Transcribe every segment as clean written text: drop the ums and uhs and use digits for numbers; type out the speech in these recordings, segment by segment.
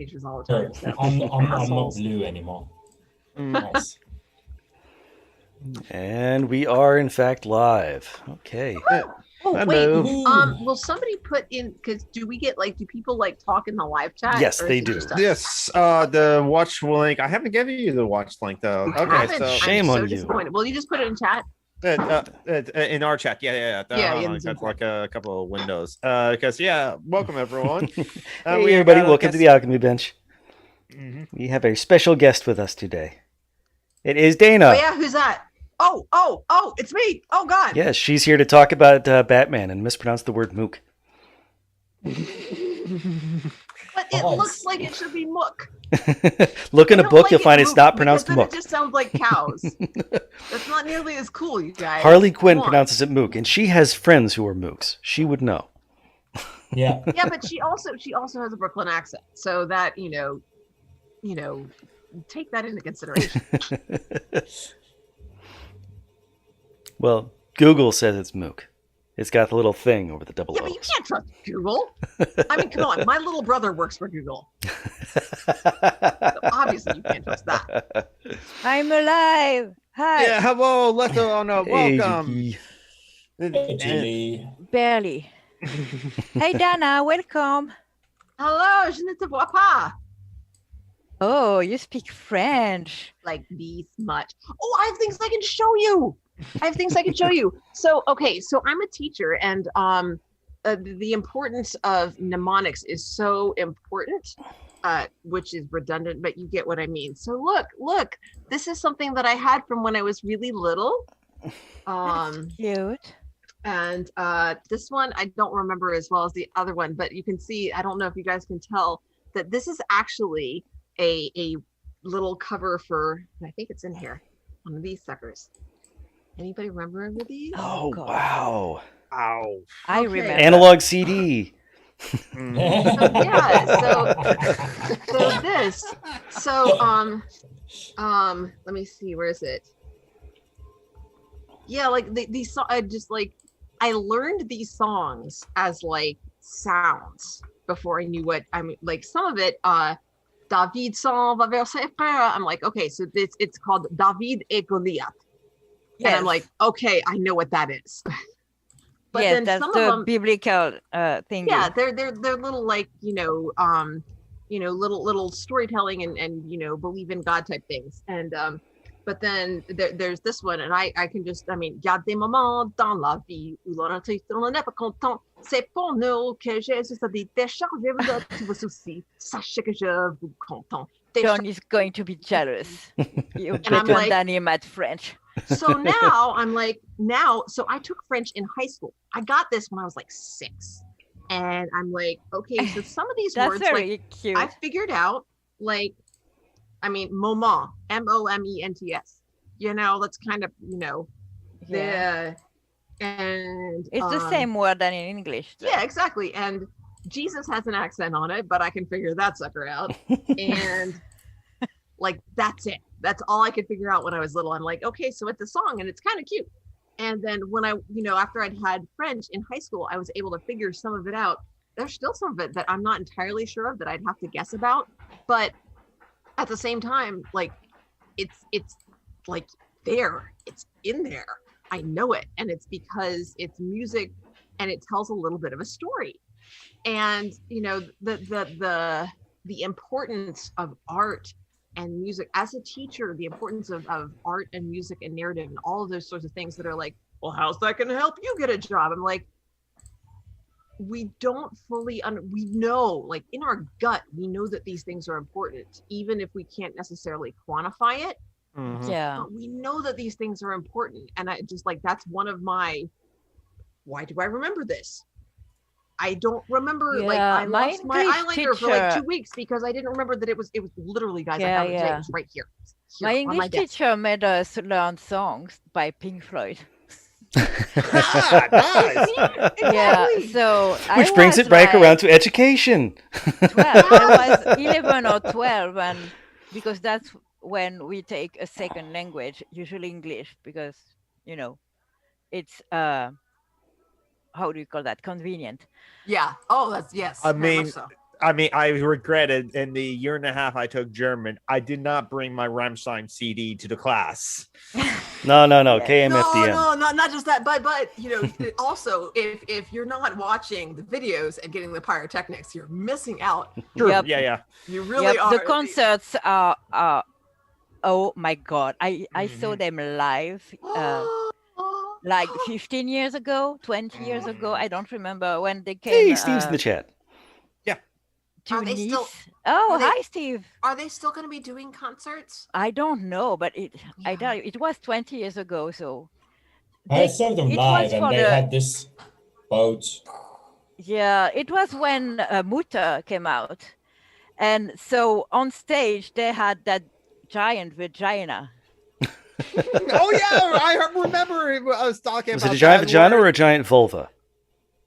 pages all the time. So I'm not assholes. blue anymore. Nice. And we are, in fact, live. Okay. Oh Hello. wait, will somebody put in? Because do people talk in the live chat? Yes, or is they it do. just us? Yes, the watch link. I haven't given you the watch link though. You Okay, haven't? so Shame I'm on so you. disappointed. Will you just put it in chat? in our chat, yeah. Yeah, Hold in on, the Zoom got like a couple of windows. Because welcome everyone. Hey, We everybody, got- welcome to the Alchemy Bench. Mhm. We have a special guest with us today. It is Dana. Oh yeah, who's that? Oh, it's me. Oh God. Yes, she's here to talk about Batman and mispronounce the word mook. But it looks like it should be mook. Look in I a don't book, like you'll it find it's mook not pronounced because then mook. It just sounds like cows. That's not nearly as cool, you guys. Harley Quinn Come on. pronounces it mook, and she has friends who are mooks. She would know. Yeah. Yeah, but she also has a Brooklyn accent, so that take that into consideration. Well, Google says it's mook. It's got the little thing over the double Yeah, but you O's. can't trust Google. I mean, come on. My little brother works for Google. So obviously, you can't trust that. I'm alive. Hi. Yeah, hello, Leto. Hey, Welcome. Juki. Hey, Julie. Barely. Hey, Dana, welcome. Hello, je ne te vois pas. Oh, you speak French. Like this much. Oh, I have things I can show you. So, okay, so I'm a teacher, and the importance of mnemonics is so important, which is redundant, but you get what I mean. So look, this is something that I had from when I was really little. Cute. And this one I don't remember as well as the other one, but you can see, I don't know if you guys can tell, that this is actually a little cover for, I think it's in here, one of these suckers. Anybody remember these? Oh, God. Ow. wow. I Okay. remember. Analog CD. Let me see, where is it? Yeah, like these I learned these songs as like sounds before I knew what like some of it. David s'en va vers ses frères. I'm like, okay, so it's called David et Goliath. And I'm like, okay, I know what that is. But yes, then that's some the of them, biblical thing. yeah, they're little like little storytelling and believe in God type things. And but then there's this one, and I can just, y a des moments dans la vie où l'on n'est pas content. C'est pour nous que Jésus a dit, déchargez-vous de tous vos soucis, sachez que je vous contente. John is going to be jealous. You And I'm better like- than him at French. So now I'm like, so I took French in high school. I got this when I was like 6. And I'm like, okay, so some of these That's words, very like, cute. I figured out, like, moment, moments, that's kind of, Yeah. and It's the same word than in English. though. yeah, exactly. And Jesus has an accent on it, but I can figure that sucker out. And like, that's it. That's all I could figure out when I was little. I'm like, okay, so it's a song and it's kind of cute. And then when I, after I'd had French in high school, I was able to figure some of it out. There's still some of it that I'm not entirely sure of, that I'd have to guess about. But at the same time, like, it's like there, it's in there. I know it. And it's because it's music and it tells a little bit of a story. And, the importance of art and music as a teacher, the importance of art and music and narrative and all of those sorts of things that are like, well, how's that going to help you get a job? I'm like, we don't fully, we know, like in our gut, we know that these things are important, even if we can't necessarily quantify it. Yeah. But we know that these things are important. And I just like, that's one of my, why do I remember this? I don't remember, like Yeah, I my lost my English eyeliner for like teacher- 2 weeks because I didn't remember that it was literally, guys, I Yeah, found it today. yeah. It was right here. My on English desk. teacher made us learn songs by Pink Floyd. Nice. Yeah, Exactly. so Which brings was it back like around to education. 12. I was 11 or 12, and because that's when we take a second language, usually English, because it's how do you call that? Convenient. Yeah. Oh, that's yes. I very much mean, so. I mean, I regretted in the year and a half I took German, I did not bring my Rammstein CD to the class. No, Yeah. KMFDM. No, not just that, but also if you're not watching the videos and getting the pyrotechnics, you're missing out. True. Yep. Yeah. You really are. The concerts are oh my god! I saw them live like 15 years ago, 20 years ago. I don't remember when they came. Hey, Steve's in the chat. To Are they Nice. still- Oh, are they- hi, Steve. Are they still going to be doing concerts? I don't know, but I Yeah. tell you, it was 20 years ago. So I saw them it live, was for and they the- had this boat. yeah, it was when Mutter came out, and so on stage they had that giant vagina. Oh yeah, I remember I was talking Was about it a giant that vagina word. or a giant vulva?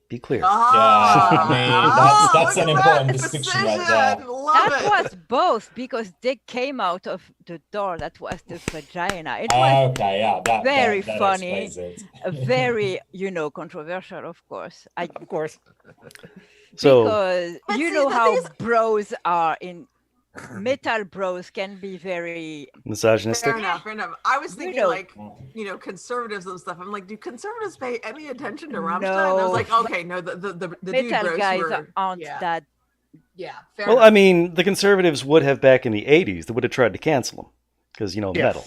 Be clear. Ah, I mean, that's look an at important that distinction right precision. there. Love That it. was both because they came out of the door. That was the vagina. It was Okay, yeah, that very that funny. explains it. very, controversial, of course. Of course. So Because But you see, know the how thing is- bros are in metal bros can be very misogynistic. Fair enough. I was thinking know. like, conservatives and stuff. I'm like, do conservatives pay any attention to Rammstein? No. I was like, okay, no, the dude metal bros guys were, aren't yeah, that. yeah, fair Well, enough. I mean, the conservatives would have back in the 80s. They would have tried to cancel them because, metal.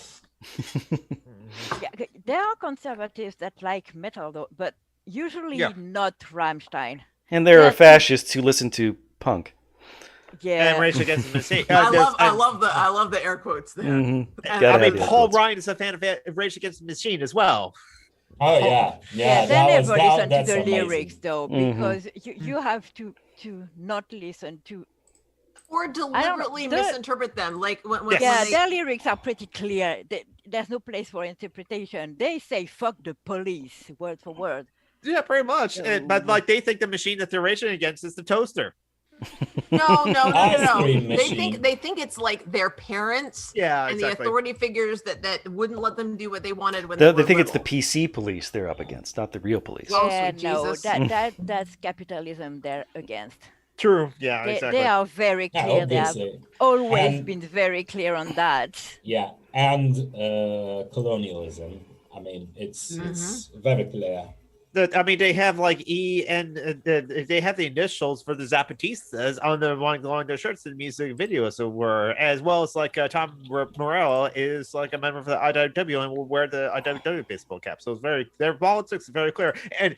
Yeah, there are conservatives that like metal, though, but usually Yeah. not Rammstein. And there are That's- fascists who listen to punk. Yeah, And Rage Against the Machine. I love the air quotes there. Mhm. And Gotta I mean, have the Paul quotes. Ryan is a fan of Rage Against the Machine as well. Oh yeah, yeah. They that was never that, listen to that's the amazing. lyrics though, Mhm. because you have to not listen to. Or deliberately the- misinterpret them, like when Yes. Yeah, they, their lyrics are pretty clear. There's no place for interpretation. They say "fuck the police" word for word. Yeah, pretty much. But like they think the machine that they're raging against is the toaster. no, Ice cream They machine. think it's like their parents Yeah, and exactly. the authority figures that wouldn't let them do what they wanted when They were think it's the little. PC police they're up against, not the real police. Oh, Yeah, sweet no, Jesus. that's capitalism they're against. True. Yeah, They, exactly. they are very Yeah, clear. They have obviously. always And- been very clear on that. Yeah, and colonialism. I mean, it's very clear. I mean, they have like E and they have the initials for the Zapatistas on along their shirts in the music video. So we're as well as like Tom Morello is like a member of the IWW and will wear the IWW baseball cap. So it's their politics is very clear, and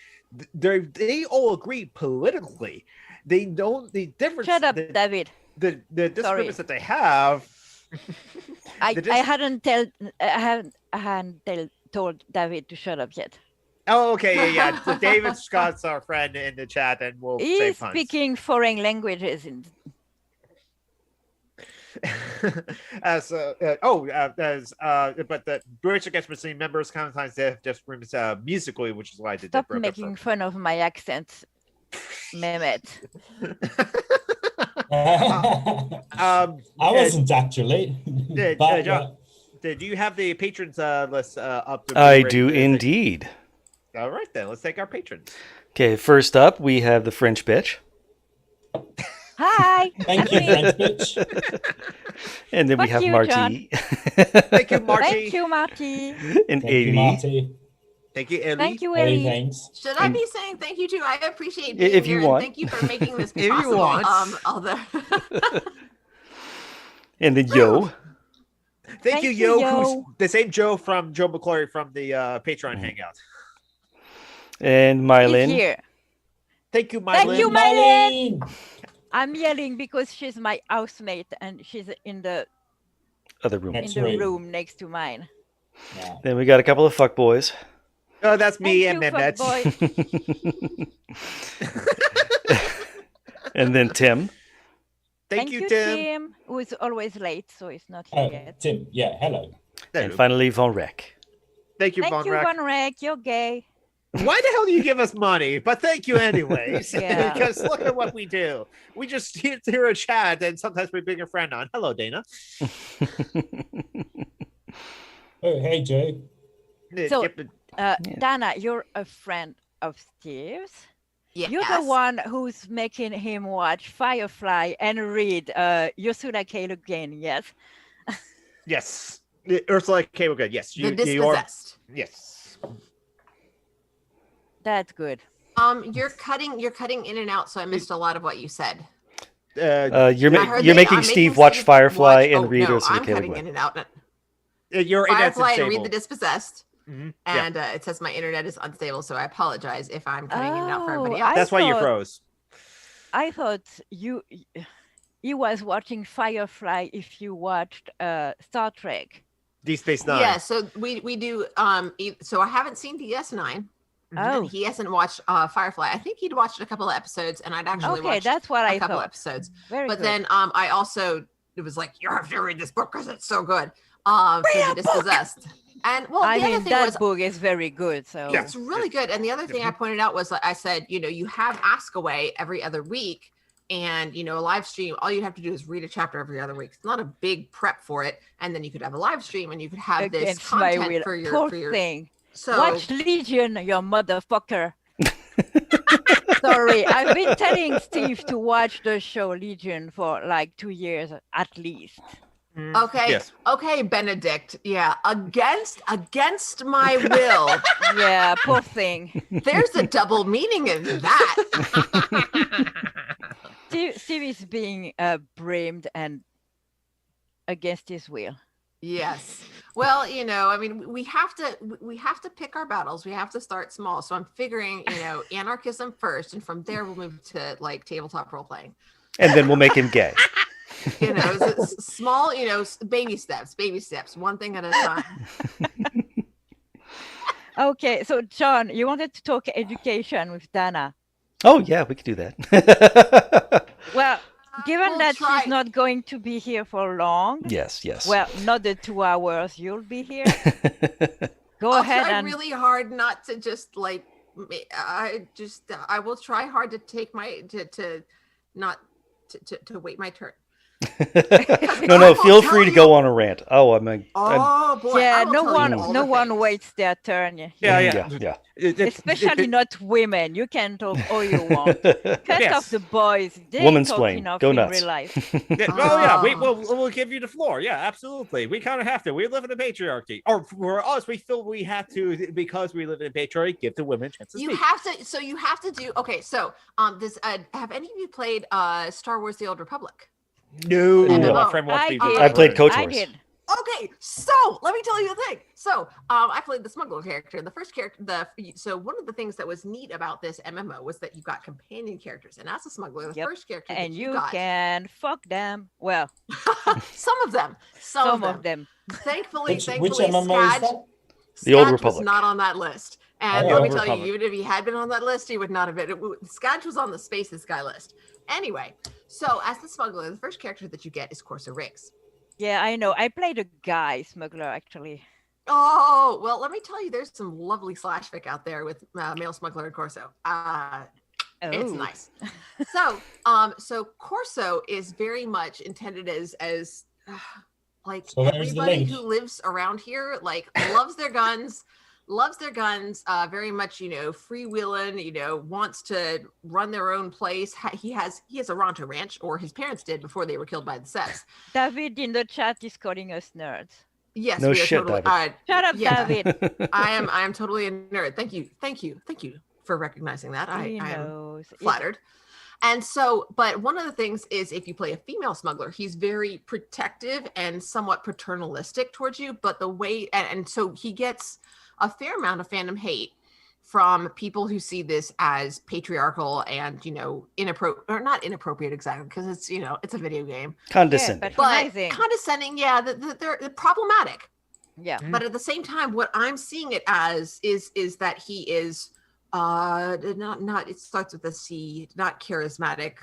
they all agree politically. They don't the difference. Shut up, David. The Sorry. disagreements that they have. I They just- I hadn't told David to shut up yet. Oh, okay, yeah. So David Scott's our friend in the chat, and we'll say He's puns. speaking foreign languages. But the British Against Machine members sometimes they have just rooms musically, which is why I did Stop that. making fun of my accent, Mehmet. I wasn't actually. But, John, do you have the patrons list up? to I be do ready? indeed. All right, then let's take our patrons. Okay, first up, we have the French bitch. Hi. Thank you, French bitch. And then we Fuck have you, Marty. Thank you, Marty. Thank you, Marty. And Thank you, Amy. Marty. Thank you, Ellie. Thank you, Hey, Ellie. thanks. Should I be saying thank you too? I appreciate being If you here, want. and thank you for making this If you possible. want. Although And then Yo. Thank you, Thank you, Yo, who's Yo. the same Joe from Joe McClory from the Patreon Mm-hmm. hangout. And He's Mylin. here. Thank you, Mylin. Thank you, Marlene. I'm yelling because she's my housemate and she's in the Other room. Next room next to mine. Yeah. Then we got a couple of fuckboys. Oh, that's me Thank and you, Mehmet. fuckboy. And then Tim. Thank you, Tim. who is always late, so he's not here Oh, yet. Tim. Yeah. Hello. And finally Von Reck. Thank you, Thank Von you, Rack. Von Rek. You're gay. Why the hell do you give us money? But thank you anyways. Yeah. Because look at what we do. We just hear a chat and sometimes we bring a friend on. Hello, Dana. Oh, hey, Joe. So- Yep. Dana, you're a friend of Steve's. You're the one who's making him watch Firefly and read Ursula K. Le Guin, yes? Yes. Ursula K. Le Guin, yes. The Dispossessed. Yes. That's good. You're cutting in and out, so I missed a lot of what you said. You're making Steve watch Firefly and read Ursula I'm K. Le cutting Guin. in and out. Your Firefly and read The Dispossessed. Mm-hmm. And it says my internet is unstable, so I apologize if I'm cutting in and out for everybody else. That's why you froze. I thought you was watching Firefly if you watched Star Trek. Deep Space Nine. Yeah, so we do. So I haven't seen DS9. Oh, he hasn't watched Firefly. I think he'd watched a couple of episodes, and I'd actually watched that's what a couple episodes. Very but good. then I also it was like, you have to read this book because it's so good. For The Dispossessed. And well, I the mean, other thing that book is very good. So it's really good. And the other thing I pointed out was, I said, you have Ask Away every other week, and a live stream. All you have to do is read a chapter every other week. It's not a big prep for it, and then you could have a live stream, and you could have this content for your thing. So watch Legion, your motherfucker. Sorry, I've been telling Steve to watch the show Legion for like 2 years at least. Okay. Yes. Okay, Benedict. Yeah. Against my will. Yeah, poor thing. There's a double meaning in that. Steve is being blamed and against his will. Yes. Well, I mean, we have to pick our battles. We have to start small. So I'm figuring, anarchism first, and from there we'll move to like tabletop role playing. And then we'll make him gay. Small, baby steps, one thing at a time. Okay, so John, you wanted to talk education with Dana. Oh yeah, we could do that. Well, given We'll that try. she's not going to be here for long. Yes. Well, not the 2 hours you'll be here. Go I'll ahead try and really hard not to just like. I will try hard to take my to wait my turn. No, feel free to go on a rant. Oh, I mean, Boy! yeah, I will no tell you all no the one things. waits their turn. yeah. Especially not women. You can talk all you want. Cut Yes. off the boys. They Woman's talk plain. enough Go in nuts. real life. We'll give you the floor. Yeah, absolutely. We kind of have to. We live in a patriarchy, or for us, we feel we have to, because we live in a patriarchy, give the women a chance to You speak. have to. So you have to do. Okay. So this. Have any of you played Star Wars: The Old Republic? No, No. my friend wants I me did. to. I played Coach I Wars. did. Okay, so let me tell you a thing. So I played the smuggler character. The first character, so one of the things that was neat about this MMO was that you got companion characters, and as a smuggler, the Yep. first character And that you got, can fuck them. Well, some of them. some of them. Thankfully, Which thankfully, MMO is Skadge, that? The Old Skadge Republic. was not on that list. And Oh, let me Old tell you, Republic. even if he had been on that list, he would not have been. Skadge was on the Space This Guy list. Anyway, so as the smuggler, the first character that you get is Corso Riggs. Yeah, I know. I played a guy smuggler actually. Oh, well, let me tell you, there's some lovely slash fic out there with male smuggler and Corso. It's Oh. nice. So Corso is very much intended as like So there's the everybody link. who lives around here, like loves their guns, very much, freewheeling, wants to run their own place. He has a Ronto ranch, or his parents did before they were killed by the Seps. David in the chat is calling us nerds. Yes, No we are shit, totally, David. Shut up, yeah. David. I am totally a nerd. Thank you for recognizing that. He I am knows. flattered. And so, but one of the things is, if you play a female smuggler, he's very protective and somewhat paternalistic towards you. But the way, and so he gets a fair amount of fandom hate from people who see this as patriarchal and, inappropriate, or not inappropriate exactly, because it's, it's a video game, Condescending. but- but Patronizing. condescending. Yeah, they're problematic. Yeah. But at the same time, what I'm seeing it as is that he is not it starts with a C, not charismatic,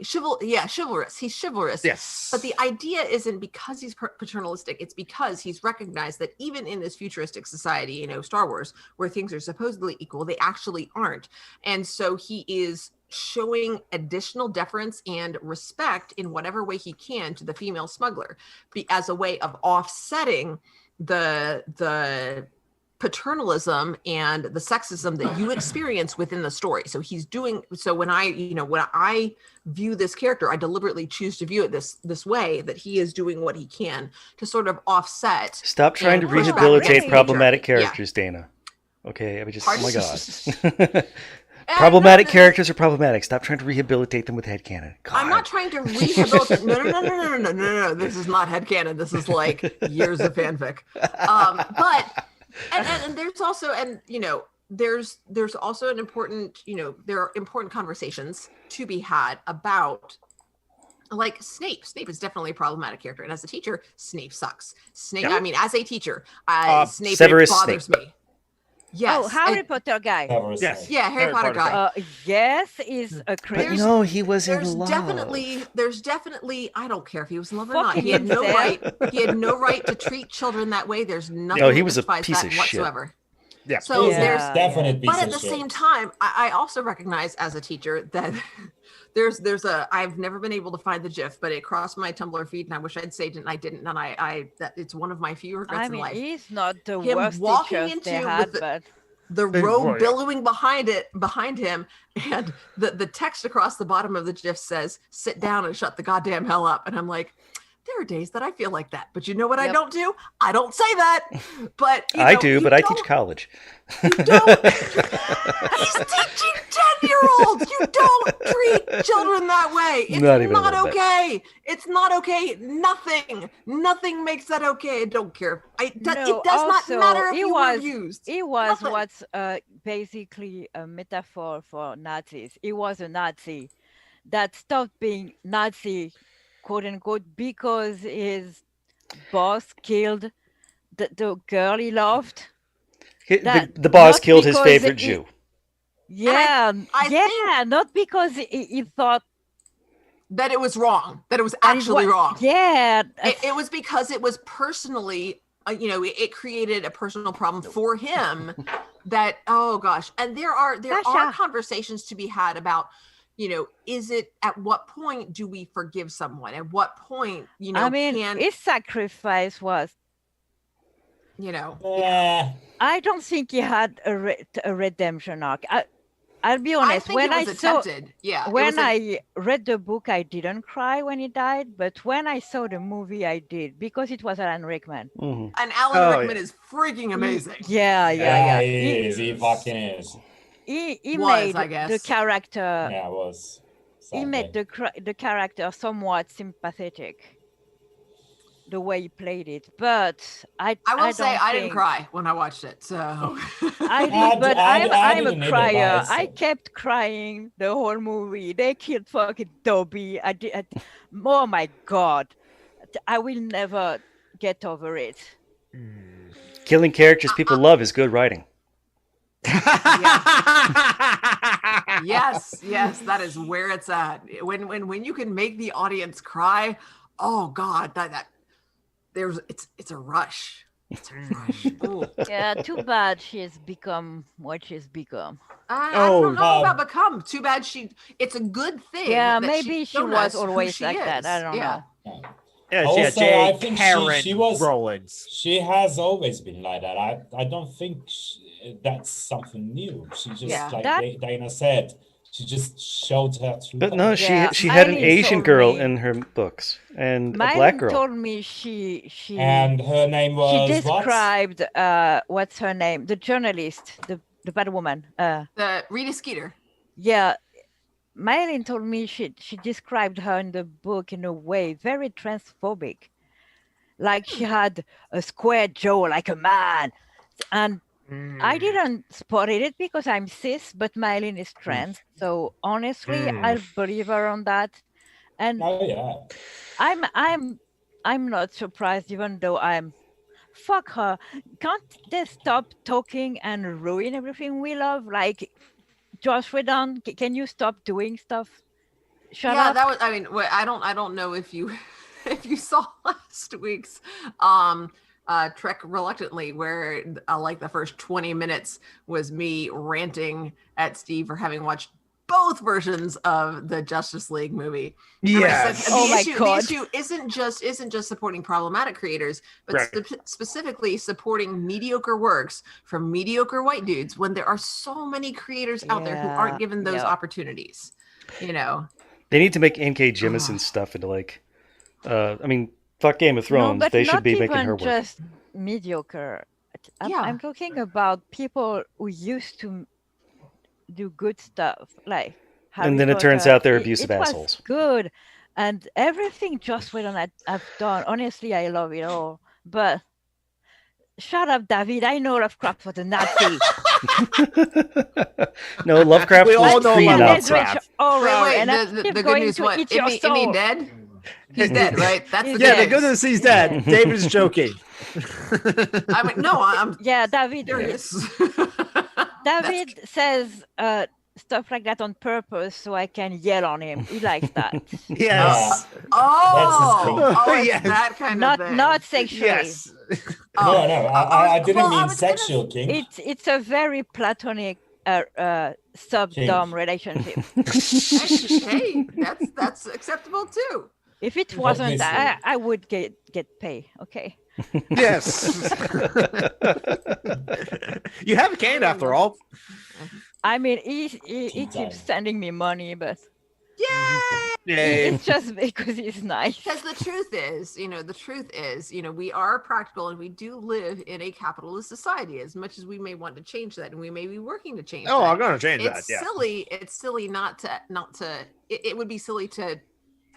chivalrous. He's chivalrous. Yes. But the idea isn't because he's paternalistic, it's because he's recognized that even in this futuristic society, Star Wars, where things are supposedly equal, they actually aren't. And so he is showing additional deference and respect in whatever way he can to the female smuggler, as a way of offsetting the paternalism and the sexism that you experience within the story. So when I view this character, I deliberately choose to view it this way, that he is doing what he can to sort of offset. Stop trying to and push back rehabilitate against problematic nature. characters, Dana. Okay, I mean, oh my Pardon? god. Problematic characters are problematic. Stop trying to rehabilitate them with headcanon. God. I'm not trying to rehabilitate. No. This is not headcanon. This is like years of fanfic. But there's also, there's also an important, there are important conversations to be had about, like, Snape. Snape is definitely a problematic character, and as a teacher, Snape sucks. As a teacher, Snape Severus bothers Snape. me. Yes. Oh, Harry Potter guy. Yes. Yeah, Harry Potter guy. Yes, is a crazy. But no, he was in There's love. definitely, I don't care if he was in love or Fuck not. He had no himself. right. He had no right to treat children that way. There's nothing. No, he that was a justifies piece that of shit. whatsoever. Yeah. So He's a there's, definite piece but at of the shit. same time, I also recognize as a teacher that I've never been able to find the GIF, but it crossed my Tumblr feed, and I wish I'd saved it, and I didn't. And that it's one of my few regrets in life. He's not the Him worst walking teacher they into had, with but the robe billowing behind him, and the text across the bottom of the GIF says, "Sit down and shut the goddamn hell up." And I'm like, there are days that I feel like that, but you know what I don't do? I don't say that. But I do, but I teach college. You don't. He's teaching 10-year-olds. You don't treat children that way. It's Not even a not little bit. okay. It's not okay. Nothing makes that okay. I don't care. It does not matter if you were abused. He was Nothing. what's basically a metaphor for Nazis. He was a Nazi that stopped being Nazi, quote unquote, because his boss killed the girl he loved. The boss Not killed his because favorite Jew. Yeah, I not because he thought that it was wrong, that it was actually wrong. Yeah. It was because it was personally, it created a personal problem for him that, oh gosh. And there are conversations to be had about, is it, at what point do we forgive someone? At what point, his sacrifice was, I don't think he had a redemption arc. I'll be honest. When I read the book, I didn't cry when he died, but when I saw the movie, I did, because it was Alan Rickman. Mm-hmm. And Alan Rickman is freaking amazing. Yeah. He fucking is. He made the character. Yeah, it was. He made the character somewhat sympathetic, the way he played it, but I will say I didn't cry when I watched it, so I did, but I'm a didn't crier. either, I kept crying the whole movie. They killed fucking Dobby. Oh my god, I will never get over it. Killing characters people love is good writing. Yes, that is where it's at. When you can make the audience cry, oh god, it's a rush. It's a rush. Ooh. Yeah, too bad she's become what she's become. I don't know about become. Too bad it's a good thing. Yeah, maybe she was always like that. I don't know. Yeah, Also, I think Karen she was Rollins. She has always been like that. I don't think that's something new. She just Dana said, she just showed her true. But no, she had an Asian girl in her books and a black girl. Told me she and her name was she described what's her name, the journalist, the bad woman, the Rita Skeeter. Yeah, Mylene told me she described her in the book in a way very transphobic, like she had a square jaw like a man, and I didn't spot it because I'm cis, but Mylene is trans, so honestly, I'll believe her on that. And I'm not surprised, even though fuck her. Can't they stop talking and ruin everything we love? Like Josh Whedon, can you stop doing stuff? Shut up. That was. I mean, I don't know if you saw last week's Trek Reluctantly, where like the first 20 minutes was me ranting at Steve for having watched both versions of the Justice League movie. Yes. The issue isn't just supporting problematic creators, but Right. specifically supporting mediocre works from mediocre white dudes when there are so many creators out there who aren't given those opportunities. You know, they need to make N.K. Jemisin stuff into like, I mean, fuck Game of Thrones. They should be making her work. Just mediocre. I'm talking about people who used to do good stuff, like Harry and then Potter. It turns out they're abusive assholes. Was good, and everything Joss Whedon I've done. Honestly, I love it all. But shut up, David. I know Lovecraft was a Nazi. No, Lovecraft we all was know pre-Nazi. The good news, what? Isn't he dead? He's dead, right? That's the the good news. He's dead. David's joking. I mean, no, I'm. Yeah, David. Serious. David says stuff like that on purpose, so I can yell on him. He likes that. Yes. Yes. That kind of thing. Not sexually. Yes. No, I didn't mean sexual kink. It's a very platonic sub-dom relationship. Hey, that's acceptable too. If it wasn't, I would get pay. Okay. Yes. You have a cane after all. I mean, he keeps sending me money, but Yay! It's just because he's nice. Because the truth is, we are practical and we do live in a capitalist society. As much as we may want to change that, and we may be working to change. Oh, that, I'm going to change that. Yeah. It's silly not to. It would be silly to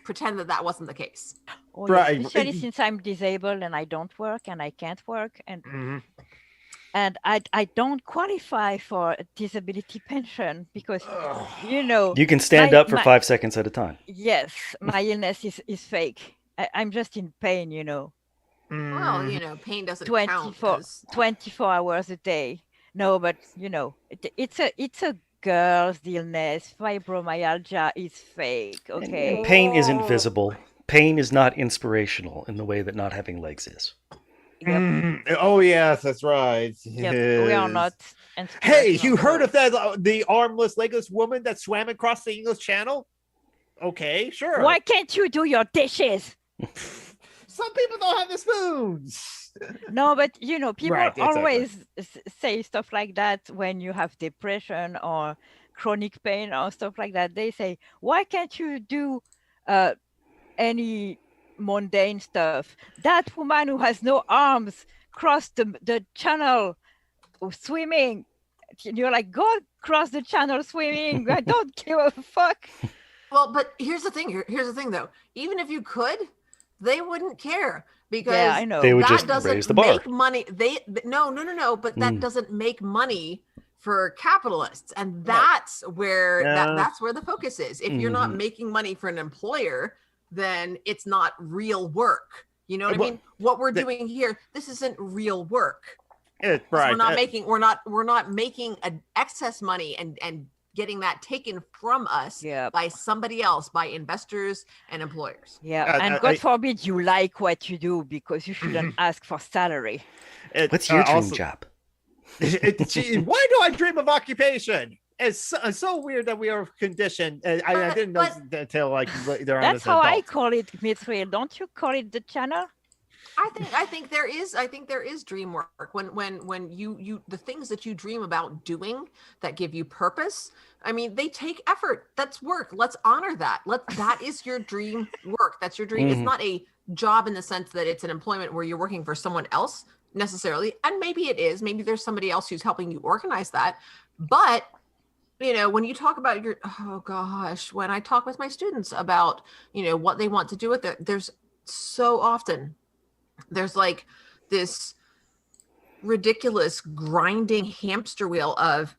pretend that wasn't the case. Oh, right. Especially since I'm disabled and I don't work and I can't work and I don't qualify for a disability pension because you can stand up for 5 seconds at a time. Yes, my illness is fake. I'm just in pain, Well, pain doesn't count. 24 hours a day. No, but it's a girl's illness. Fibromyalgia is fake. Okay. And pain isn't visible. Pain is not inspirational in the way that not having legs is. Yep. Oh yes, that's right. Yep. We are not. Hey, you heard of that? The armless, legless woman that swam across the English Channel? Okay, sure. Why can't you do your dishes? Some people don't have the spoons. No, but people always say stuff like that when you have depression or chronic pain or stuff like that. They say, "Why can't you do any mundane stuff?" That woman who has no arms crossed the channel swimming. You're like, go cross the channel swimming. I don't give a fuck. Well, but here's the thing. Here's the thing, though. Even if you could, they wouldn't care because I know. They would just raise the bar. Make money. No. But that doesn't make money for capitalists, and that's where that's where the focus is. If you're not making money for an employer, then it's not real work. You know what I mean? What we're doing here, this isn't real work. Right. We're not making an excess money and getting that taken from us by somebody else, by investors and employers. Yeah, and God forbid you like what you do because you shouldn't ask for salary. What's your dream job? Why do I dream of occupation? It's so weird that we are conditioned. I didn't know until like they're on this. That's how I call it, Mithril. Don't you call it the channel? I think there is dream work when you the things that you dream about doing that give you purpose. I mean, they take effort. That's work. Let's honor that. That is your dream work. That's your dream. It's not a job in the sense that it's an employment where you're working for someone else necessarily. And maybe it is. Maybe there's somebody else who's helping you organize that. But when you talk about when I talk with my students about, what they want to do with it, there's so often there's like this ridiculous grinding hamster wheel of,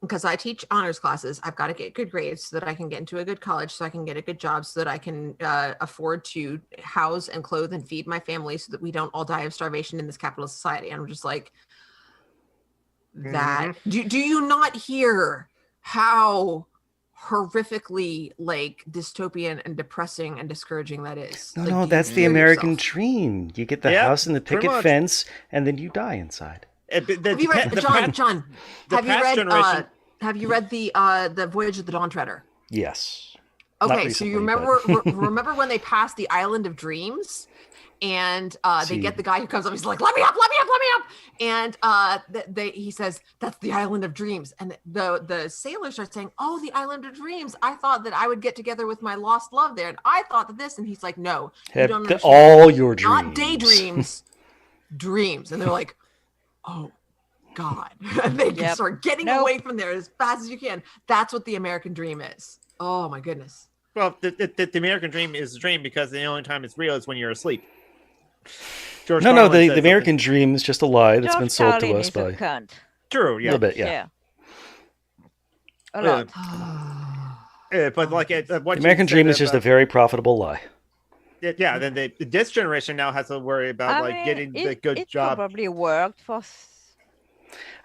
because I teach honors classes, I've got to get good grades so that I can get into a good college, so I can get a good job, so that I can afford to house and clothe and feed my family so that we don't all die of starvation in this capitalist society. And I'm just like, that, do you not hear how horrifically like dystopian and depressing and discouraging that is? No, that's the American dream. You get the house and the picket fence, and then you die inside. Have you read, John? Have you read Have you read the Voyage of the Dawn Treader? Yes. Okay, so you remember when they pass the Island of Dreams, and they get the guy who comes up. He's like, "Let me up, let me up, let me up!" And he says, "That's the Island of Dreams." And the sailors start saying, "Oh, the Island of Dreams! I thought that I would get together with my lost love there, and I thought that this." And he's like, "No, you don't understand. All your dreams, not daydreams, dreams." And they're like, "Oh God!" And they start getting away from there as fast as you can. That's what the American dream is. Oh my goodness. Well, the American dream is a dream because the only time it's real is when you're asleep. The American dream is just a lie that's been sold to us by. True, yeah. A little bit, yeah. A lot. But like, the American dream is just a very profitable lie. Yeah, then this generation now has to worry about getting the good job. It probably worked for.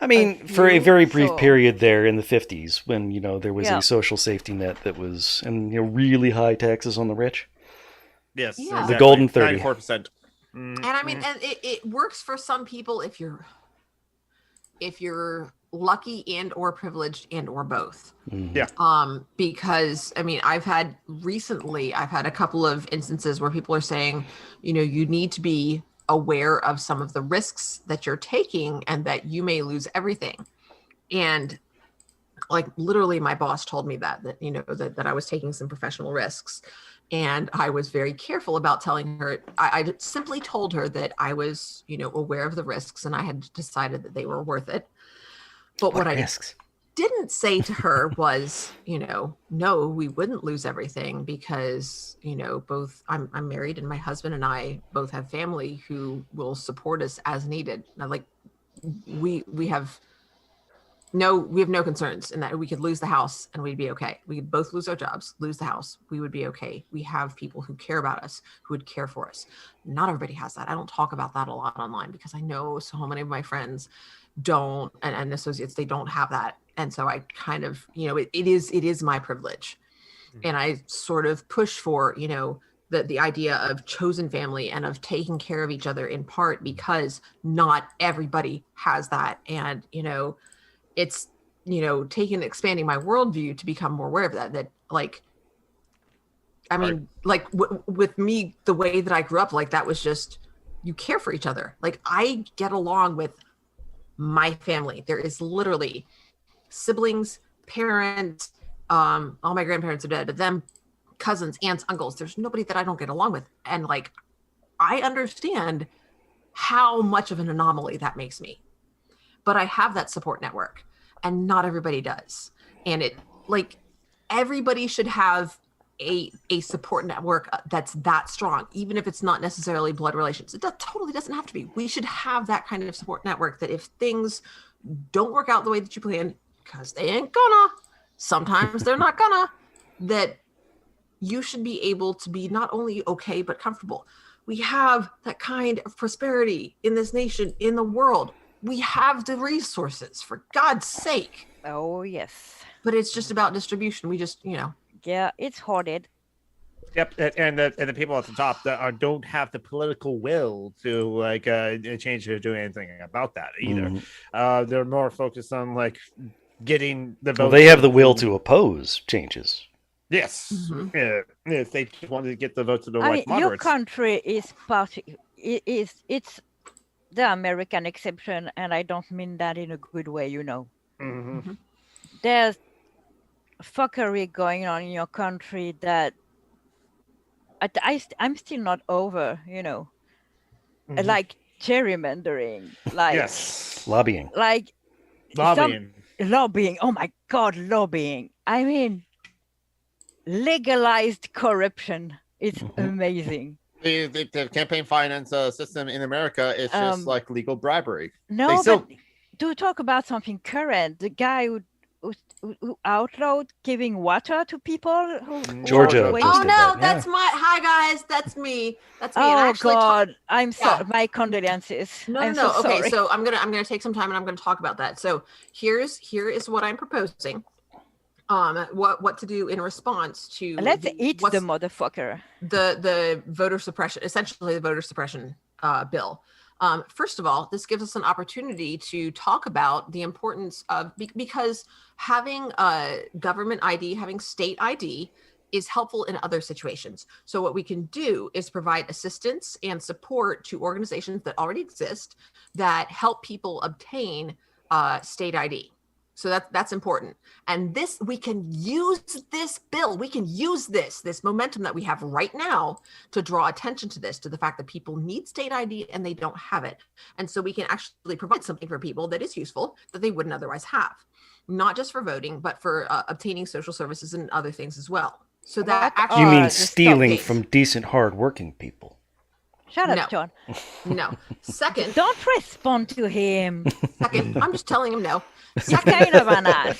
I mean, for a very brief period there in the 50s when, there was a social safety net that was, and really high taxes on the rich. Yes. Yeah. Exactly. The golden 30. 94%. And I mean, and it works for some people if you're lucky and or privileged and or both. Mm-hmm. Yeah. Because I mean, I've had a couple of instances where people are saying, you need to be aware of some of the risks that you're taking and that you may lose everything. And like literally my boss told me that I was taking some professional risks, and I was very careful about telling her. I simply told her that I was aware of the risks and I had decided that they were worth it. But what risks? I didn't say to her was, no, we wouldn't lose everything because, both I'm married and my husband and I both have family who will support us as needed. Now, like we have no concerns in that we could lose the house and we'd be okay. We could both lose our jobs, lose the house. We would be okay. We have people who care about us, who would care for us. Not everybody has that. I don't talk about that a lot online because I know so many of my friends don't, and associates, they don't have that. And so I kind of, it is my privilege. And I sort of push for, the idea of chosen family and of taking care of each other in part because not everybody has that. And, it's, expanding my worldview to become more aware of that like, I mean, like with me, the way that I grew up, like that was just, you care for each other. Like I get along with my family. There is literally siblings, parents, all my grandparents are dead, but them, cousins, aunts, uncles, there's nobody that I don't get along with. And like, I understand how much of an anomaly that makes me, but I have that support network and not everybody does. And it like everybody should have a support network that's that strong, even if it's not necessarily blood relations. It totally doesn't have to be. We should have that kind of support network that if things don't work out the way that you planned, because they ain't gonna, sometimes they're not gonna, that you should be able to be not only okay, but comfortable. We have that kind of prosperity in this nation, in the world. We have the resources, for God's sake. Oh, yes. But it's just about distribution. We just, Yeah, it's hoarded. Yep, and the people at the top that don't have the political will to change or do anything about that either. They're more focused on getting the vote. Well, they have the will to oppose changes. Yes, if they want to get the vote to the white moderates. Your country is it's the American exception, and I don't mean that in a good way. There's fuckery going on in your country that I'm still not over, like gerrymandering, like yes, lobbying, like lobbying. Oh my God, lobbying. I mean, legalized corruption. It's amazing. The campaign finance system in America is just like legal bribery. No, but to talk about something current, the guy who outlawed giving water to people who Georgia. Oh no, that's hi guys, that's me. That's me. Oh God, I'm sorry. My condolences. No. Okay, sorry. So I'm gonna take some time and I'm gonna talk about that. So here is what I'm proposing. What to do in response to let's eat the motherfucker. The voter suppression, essentially the voter suppression bill. First of all, this gives us an opportunity to talk about the importance of, because having a government ID, having state ID is helpful in other situations. So what we can do is provide assistance and support to organizations that already exist that help people obtain state ID. So that's important. And this, we can use this bill, we can use this momentum that we have right now to draw attention to this, to the fact that people need state ID and they don't have it. And so we can actually provide something for people that is useful that they wouldn't otherwise have, not just for voting, but for obtaining social services and other things as well. So that actually, you mean stealing from decent, hard-working people? Shut up, John. No. Second, don't respond to him. Second, I'm just telling him no. Second, kind of an ass.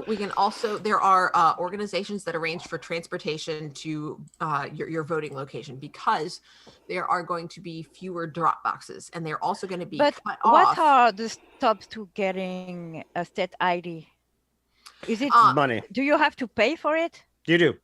We can also. There are organizations that arrange for transportation to your voting location, because there are going to be fewer drop boxes, and they're also going to be cut off. What are the stops to getting a state ID? Is it money? Do you have to pay for it? You do.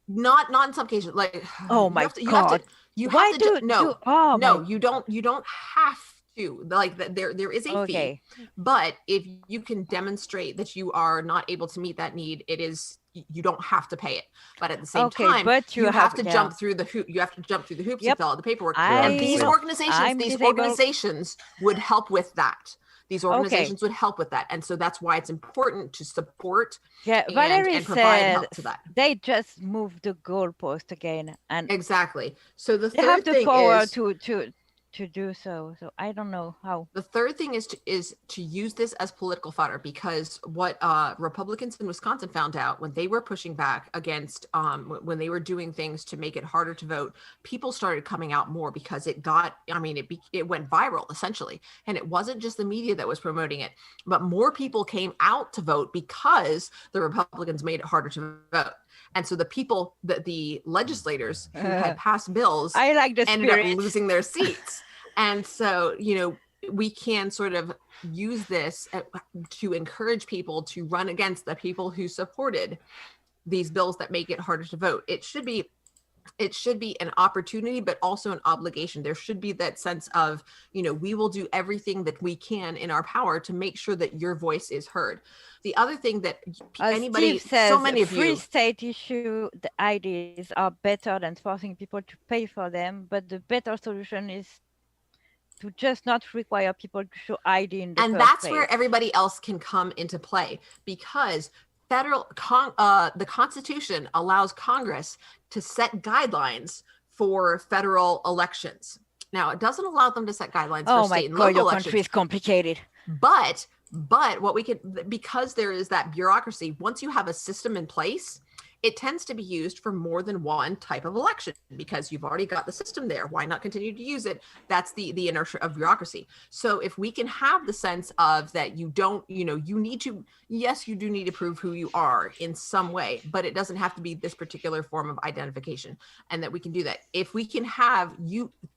Not in some cases. Like, oh my God. You don't. You don't have to. Like, there is a fee, but if you can demonstrate that you are not able to meet that need, you don't have to pay it. But at the same time, but you have to jump through the hoop. You have to jump through the hoops and fill out the paperwork. And these organizations would help with that. These organizations would help with that. And so that's why it's important to support and provide help to that. They just moved the goalpost again. And exactly. So the they have the power to do so. So I don't know how. The third thing is to use this as political fodder, because what Republicans in Wisconsin found out when they were pushing back against when they were doing things to make it harder to vote, people started coming out more, because it went viral essentially. And it wasn't just the media that was promoting it, but more people came out to vote because the Republicans made it harder to vote. And so the legislators who had passed bills ended up losing their seats. And so, we can sort of use this to encourage people to run against the people who supported these bills that make it harder to vote. It should be an opportunity, but also an obligation. There should be that sense of, we will do everything that we can in our power to make sure that your voice is heard. The other thing that Steve says, so many of you, free state issue the IDs are better than forcing people to pay for them, but the better solution is to just not require people to show ID in the first place. Where everybody else can come into play, because the Constitution allows Congress to set guidelines for federal elections. Now, it doesn't allow them to set guidelines for state and local elections. Your country is complicated. But what we could, because there is that bureaucracy, once you have a system in place, it tends to be used for more than one type of election, because you've already got the system there. Why not continue to use it? That's the inertia of bureaucracy. So if we can have the sense of that you don't, you need to, yes, you do need to prove who you are in some way, but it doesn't have to be this particular form of identification, and that we can do that. If we can have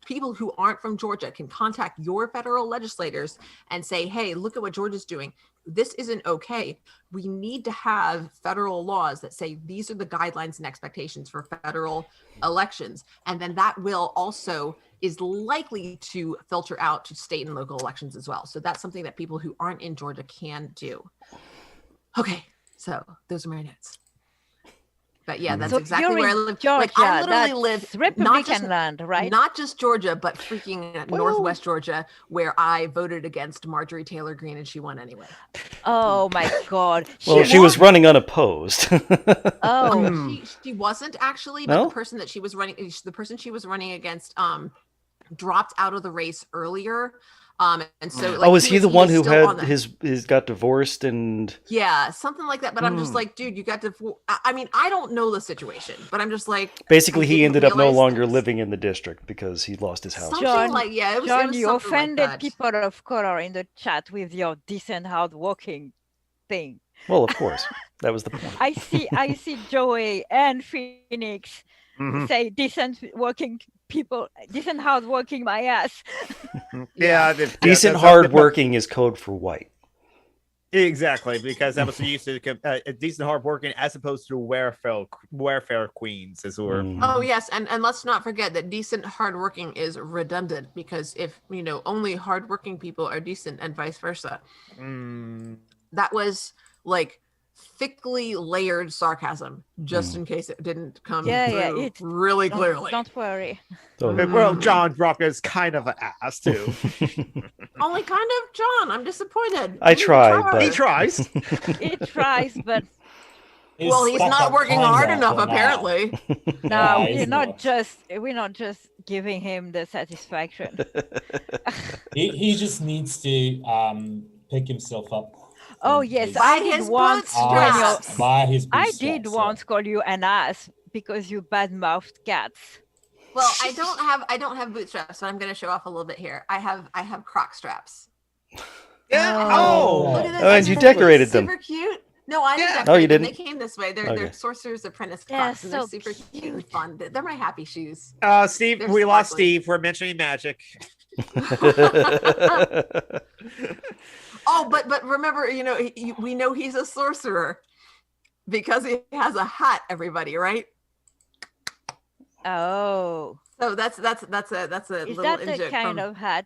people who aren't from Georgia can contact your federal legislators and say, hey, look at what Georgia's doing. This isn't okay. We need to have federal laws that say these are the guidelines and expectations for federal elections. And then that will also is likely to filter out to state and local elections as well. So that's something that people who aren't in Georgia can do. Okay, so those are my notes. But yeah, that's exactly where I live. Georgia, I literally live Republican land, right? Not just Georgia, but freaking Northwest Georgia, where I voted against Marjorie Taylor Greene and she won anyway. Oh my God! She was running unopposed. She wasn't actually, but the person she was running against, dropped out of the race earlier. And so was he the one who had his got divorced and something like that? But I'm just like, dude, you got divorced. I mean, I don't know the situation, but I'm just like, basically he ended up no longer living in the district because he lost his house. John, you offended people of color in the chat with your decent, hardworking thing. Well, of course, that was the point. I see Joey and Phoenix say decent working people, decent hardworking, my ass. Decent hardworking is code for white. Exactly, because that was used to a decent hardworking as opposed to warfare queens, as were. Oh yes, and let's not forget that decent hardworking is redundant, because if only hardworking people are decent and vice versa. That was like thickly layered sarcasm, just in case it didn't come through really clearly. Don't worry. Well, John Brock is kind of an ass too. Only kind of, John. I'm disappointed. I try, but he tries. He tries, but well, he's not working hard enough, apparently. No, we're not just giving him the satisfaction. he just needs to pick himself up. Oh yes, I did once call you an ass because you bad-mouthed cats. Well, I don't have bootstraps, so I'm going to show off a little bit here. I have Croc straps. Yeah. Oh, and you decorated them. Super cute. No, I didn't. Oh, you didn't? They came this way. They're Sorcerer's Apprentice Crocs, and they're super cute and fun. They're my happy shoes. Steve, They're we lost sparkly. Steve. We're mentioning magic. Oh, but remember, we know he's a sorcerer because he has a hat. Everybody, right? Oh. So that's a Is little that in-joke the kind of hat?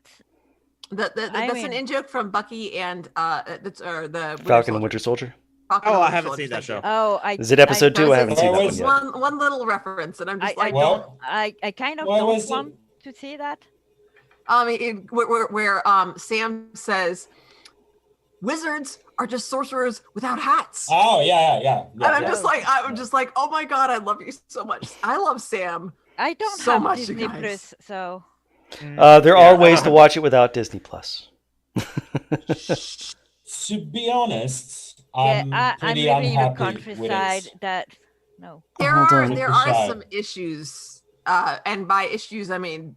that's an in-joke from Bucky and the Falcon and Winter Soldier. I haven't seen that show. Oh, Is it episode 2? I haven't seen that one yet. One little reference, and I'm just I kind of don't want to see that. Where Sam says, "Wizards are just sorcerers without hats." Oh yeah. And I'm just like, oh my god, I love you so much. I love Sam. I don't so have much, Disney Plus, so. There are ways to watch it without Disney Plus. To be honest, I'm pretty living in a unhappy countryside with it. that no. There are some issues, and by issues I mean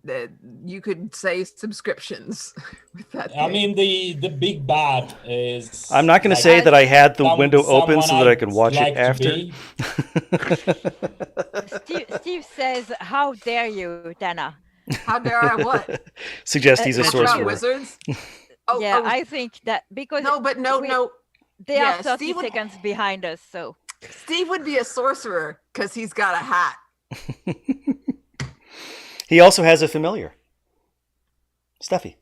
you could say subscriptions with that thing. I mean the big bad is. I'm not going to say that I had the window open so that I could watch it after. Steve says, "How dare you, Dana?" How dare I what? Suggest he's a sorcerer. Wizards? I think that because no. They are 30 seconds behind us, so Steve would be a sorcerer because he's got a hat. He also has a familiar, Stuffy.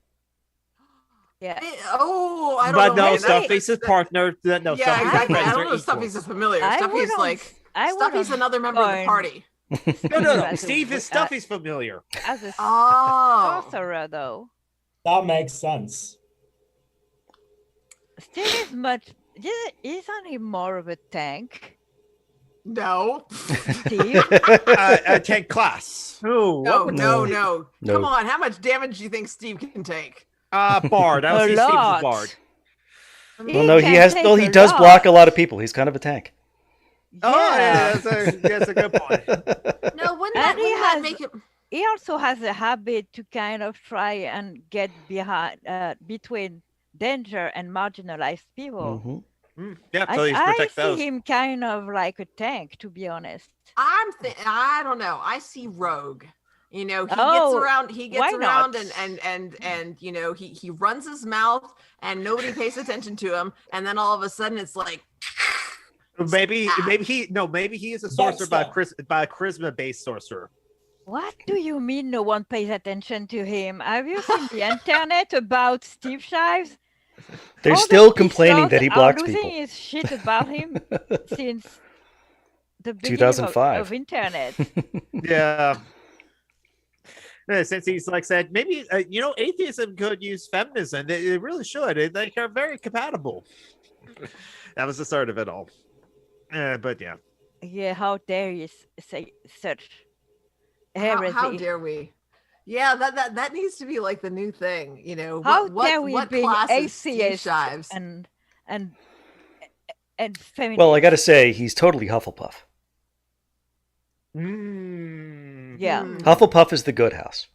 Yeah. I don't but know. no, Stuffy's his partner. No, exactly. I don't know if Stuffy's a familiar. Stuffy's another member of the party. No. Steve is Stuffy's familiar. As a sorcerer, though. That makes sense. Steve is isn't he more of a tank? No. Steve? A tank class. No. Come on, how much damage do you think Steve can take? Bard. I would say Steve's a bard. Well, no, he does block a lot of people. He's kind of a tank. Yeah. That's a good point. No, wouldn't that make it? He also has a habit to kind of try and get between danger and marginalized people. Mm-hmm. Yeah, so he protects those. I see him kind of like a tank, to be honest. I don't know. I see rogue. He gets around. He gets around, and he runs his mouth, and nobody pays attention to him, and then all of a sudden it's like. Maybe he is a sorcerer by a charisma-based sorcerer. What do you mean no one pays attention to him? Have you seen the internet about Steve Shives? They're still complaining that he blocks people. Losing his shit about him since the beginning 2005 of internet. Yeah. Since he's said, maybe atheism could use feminism. They really should. They are very compatible. That was the start of it all. But yeah. Yeah, how dare you say such heresy? How dare we? Yeah, that needs to be like the new thing. How dare we be atheists and feminist? Well, I got to say, he's totally Hufflepuff. Yeah. Hufflepuff is the good house.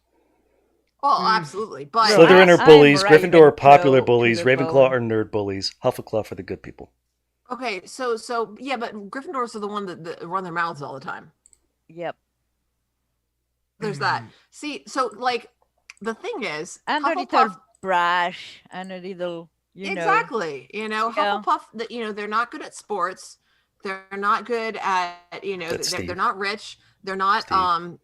Oh, absolutely. But Slytherin are bullies, Gryffindor are popular bullies, Ravenclaw are nerd bullies, Hufflepuff are the good people. Okay, so yeah, but Gryffindors are the one that run their mouths all the time. Yep. There's that. See, so the thing is, and a little brash and a little, Exactly. Hufflepuff, they're not good at sports. They're not good at, they're not rich. They're not, they're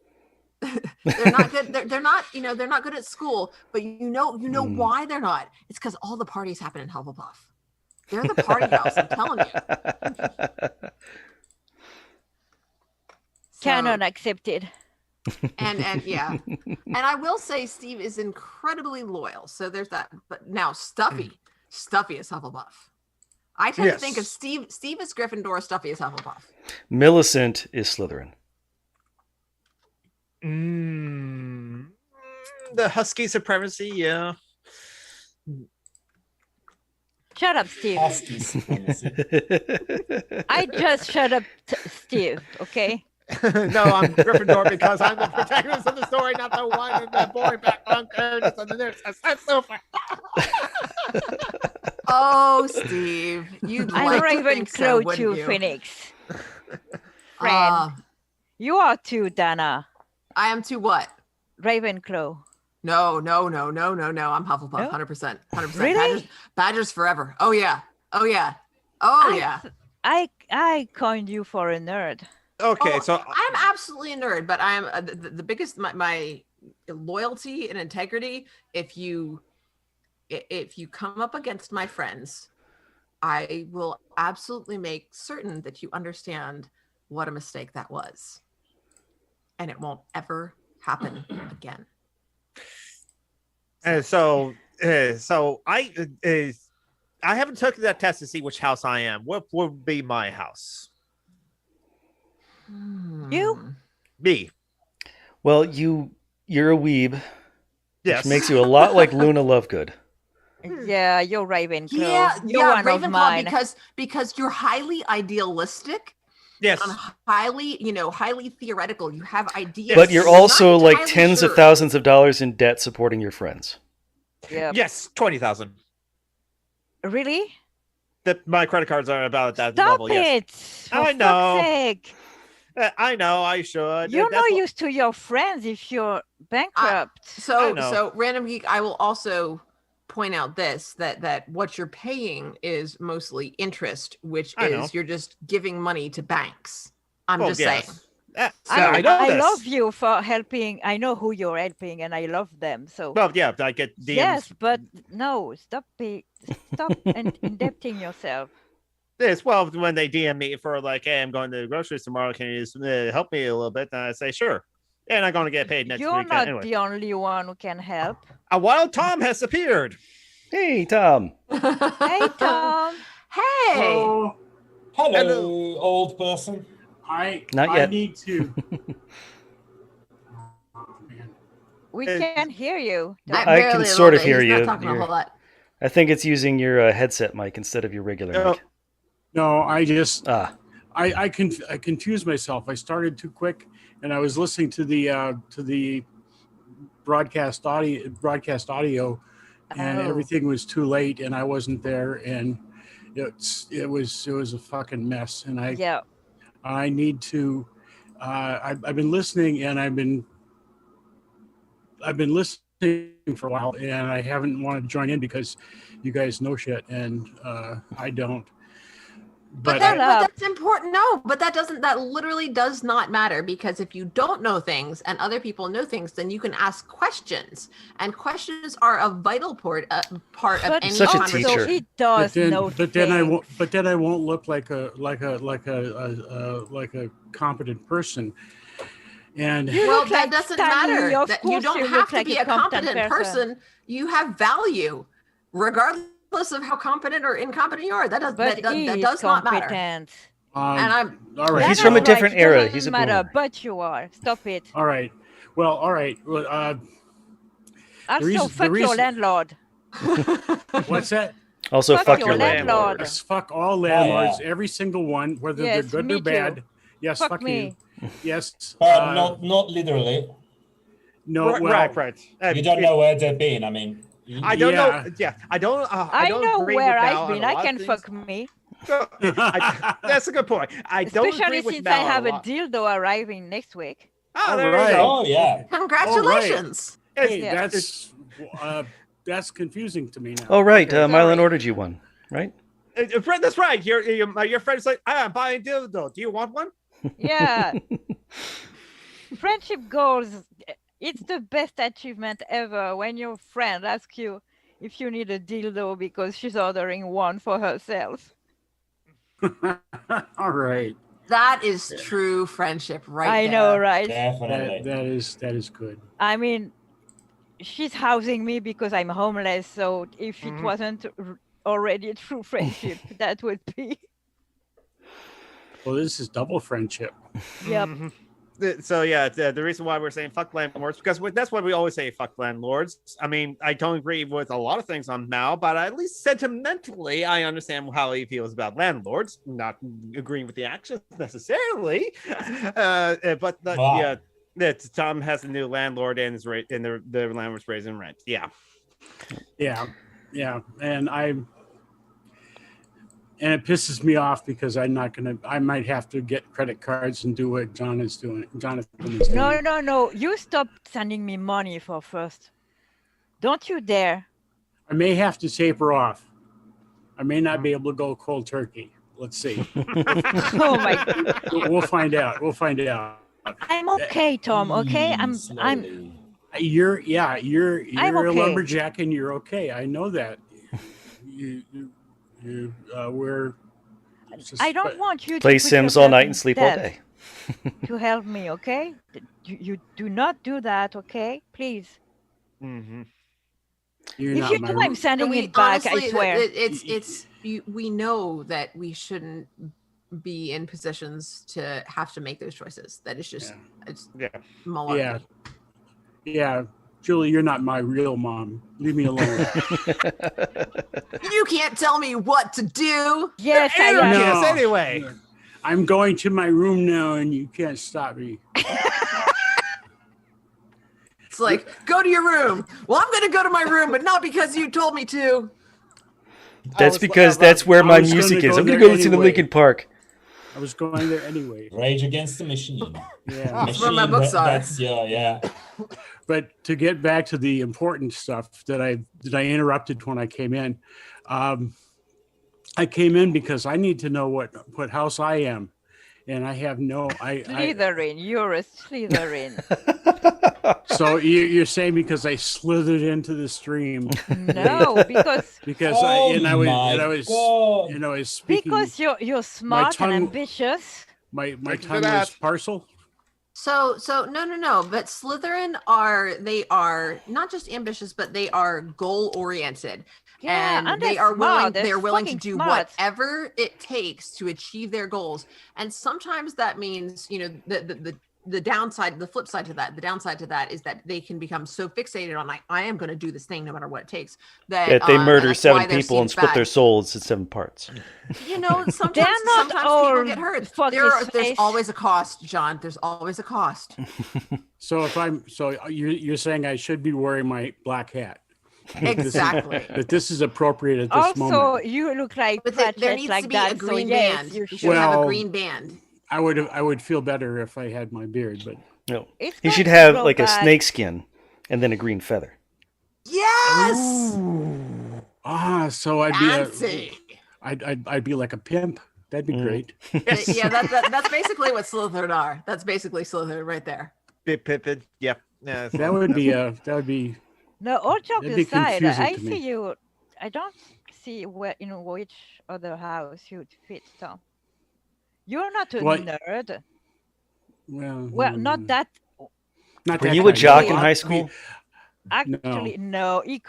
not good. They're not, they're not good at school, but why they're not. It's because all the parties happen in Hufflepuff. They're the party house, I'm telling you. Canon accepted. And yeah. And I will say Steve is incredibly loyal. So there's that. But now Stuffy is Hufflepuff. I tend to think of Steve is Gryffindor, Stuffy is Hufflepuff. Millicent is Slytherin. The Husky supremacy, yeah. Shut up, Steve. Husky supremacy. I just shut up, Steve, okay? No, I'm Gryffindor because I'm the protagonist of the story, not the one in the boring background characters on the nurse. Oh, Steve, you'd like to think so, wouldn't you? Phoenix. Friend. You are too, Dana. I am too what? Ravenclaw. No. I'm Hufflepuff, 100%. 100%. Really? Badgers forever. Oh yeah. I coined you for a nerd. Okay, so I'm absolutely a nerd, but I am the biggest. My loyalty and integrity. If you come up against my friends, I will absolutely make certain that you understand what a mistake that was, and it won't ever happen again. And so I haven't taken that test to see which house I am. What would be my house? You? Me. Well, you're a weeb. Yes. Which makes you a lot like Luna Lovegood. Yeah, you're Ravenclaw. Yeah, you're one Ravenclaw of mine. because you're highly idealistic. Yes. And highly theoretical. You have ideas. But you're also like tens of thousands of dollars in debt supporting your friends. Yeah. Yes, 20,000. Really? My credit cards are about at that Stop level. it! Yes. For I know. fuck's sake. I know. I should. You're not used to your friends if you're bankrupt. So Random Geek, I will also point out that what you're paying is mostly interest, which is you're just giving money to banks. I'm just saying. I love you for helping. I know who you're helping, and I love them. So well, yeah, I get DMs. Yes, but no, stop indebting yourself. Yes, well, when they DM me for like, hey, I'm going to the groceries tomorrow, can you help me a little bit? And I say, sure. And I'm going to get paid next week. You're not the only one who can help. A wild Tom has appeared. Hey, Tom. Hey, Tom. Hey. Hello, old person. Not yet. I need to. We can hear you. I can sort of hear you. Not talking a whole lot. I think it's using your headset mic instead of your regular mic. No, I just I confused myself. I started too quick, and I was listening to the broadcast audio, and everything was too late, and I wasn't there, and it was a fucking mess. And I need to. I've been listening, and I've been listening for a while, and I haven't wanted to join in because you guys know shit, and I don't. But that's important. No, but that literally does not matter, because if you don't know things and other people know things, then you can ask questions, and questions are a vital part of any such a conversation. teacher. He does know but then I won't look like a competent person. And well, that doesn't matter. You don't have to be a competent person. You have value, regardless of how competent or incompetent you are. That does not matter. And I'm all right. He's from a different era. He's a matter, boomer. but you are. Stop it. All right. Well, all right. Also, fuck your landlord. What's that? Also, fuck your landlord. Yes, fuck all landlords, every single one, whether they're good or bad. Yes, fuck me. You. Yes. But not literally. No, right. You don't know where they've been. I mean, I don't know. Yeah, I don't. I know where I've been. I can fuck me. That's a good point. I don't Especially agree with since Mal I have a lot. dildo arriving next week. Oh, there you go. Oh yeah. Congratulations. Hey, that's that's confusing to me now. Oh, right. Okay, Mylan sorry. ordered you one, right? Friend, that's right. Your friend's like, I'm buying dildo. Do you want one? Yeah. Friendship goals. It's the best achievement ever when your friend asks you if you need a dildo because she's ordering one for herself. All right. That is true friendship right I there. know, right? Definitely. That is good. I mean, she's housing me because I'm homeless. So if it wasn't already a true friendship, that would be. Well, this is double friendship. Yep. So yeah, the reason why we're saying fuck landlords, because that's why we always say fuck landlords. I mean, I don't agree with a lot of things on Mao, but at least sentimentally, I understand how he feels about landlords. Not agreeing with the actions necessarily, but yeah, that Tom has a new landlord and is and the landlord's raising rent. Yeah, and it pisses me off because I might have to get credit cards and do what Jonathan is doing. No. You stop sending me money for first. Don't you dare. I may have to taper off. I may not be able to go cold turkey. Let's see. Oh my God. We'll find out. I'm okay, Tom. Okay, You're I'm a okay. lumberjack and you're okay. I know that. I don't want you to Play put Sims all yourself night in and sleep all debt day. to help me, okay? You do not do that, okay? Please. You're If not you my do, I'm sending we it back. honestly, I swear. we know that we shouldn't be in positions to have to make those choices. That is just it's malarkey. Yeah. Julie, you're not my real mom. Leave me alone. You can't tell me what to do. Yes, I am. Yes, anyway. I'm going to my room now and you can't stop me. It's like, go to your room. Well, I'm going to go to my room, but not because you told me to. That's because that's where my music is. I'm going to go listen to Linkin Park. I was going there anyway. Rage Against the Machine. Yeah. That's where my books are. That's yeah. But to get back to the important stuff that I interrupted when I came in, I came in because I need to know what house I am, and I have no. Slytherin, you're a Slytherin. So you're saying because I slithered into the stream? No, because I was speaking. Because you're smart and ambitious. My tongue was parcel. So no. But Slytherin are not just ambitious, but they are goal oriented. Yeah, and they are willing. Smart. They're willing to do smart. whatever it takes to achieve their goals. And sometimes that means, the downside, the flip side to that, the downside to that is that they can become so fixated on I am going to do this thing no matter what it takes that they murder 7 people and split their souls into 7 parts. Sometimes people get hurt. There's always a cost, John. There's always a cost. So you're saying I should be wearing my black hat. Exactly. That this is appropriate at this moment. Also, you look like there needs to be a green band. You should have a green band. I would feel better if I had my beard, but no. He should have like a snake skin and then a green feather. Yes. Ooh. So I'd be like a pimp. That'd be great. Yes. Yeah, that's basically what Slytherin are. That's basically Slytherin right there. Pippin. Yep. Yeah. That would be. No, all joke aside, I see you. I don't see which other house you'd fit, Tom. You're not a nerd. Well, not that. Were you a jock in high school? Actually, no. I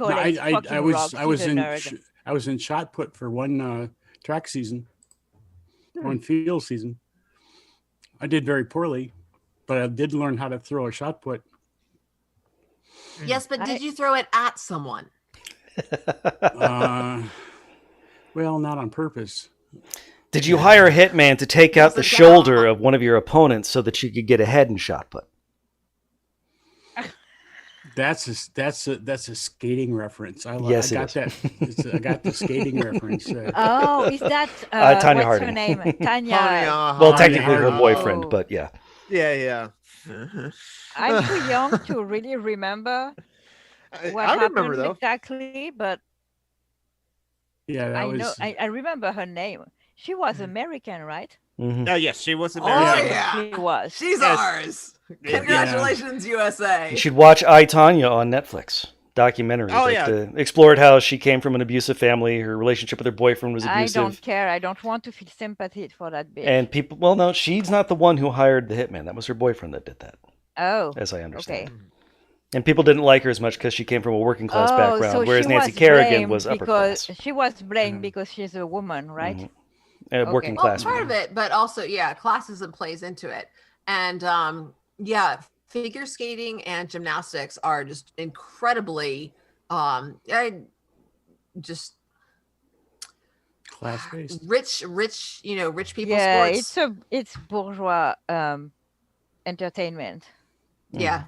was in shot put for one track season, one field season. I did very poorly, but I did learn how to throw a shot put. Yes, but did you throw it at someone? Well, not on purpose. Did you hire a hitman to take out the shoulder of one of your opponents so that you could get ahead in shot put? That's a skating reference. I got that. I got the skating reference. Oh, is that Tanya what's Harding? Her name? Tanya. Well, technically her boyfriend, but yeah. Yeah. I'm too young to really remember. what I happened remember though. exactly, but Yeah, that I was. know I remember her name. She was American, right? Mm-hmm. Yes, she was Oh American. yeah, She was. she's Yes. ours. Congratulations, USA. You should watch I, Tonya on Netflix. Documentary that explored how she came from an abusive family. Her relationship with her boyfriend was abusive. I don't care. I don't want to feel sympathy for that bitch. And people, well, no, she's not the one who hired the hitman. That was her boyfriend that did that. Oh, as I understand. Okay. And people didn't like her as much because she came from a working class background, so whereas she Nancy was Kerrigan blamed was upper because class. she was blamed because she's a woman, right? Mm-hmm. Working Well, class. part of it, but also, classism plays into it. And figure skating and gymnastics are just incredibly just class-based, rich people sports. It's bourgeois entertainment. Yeah,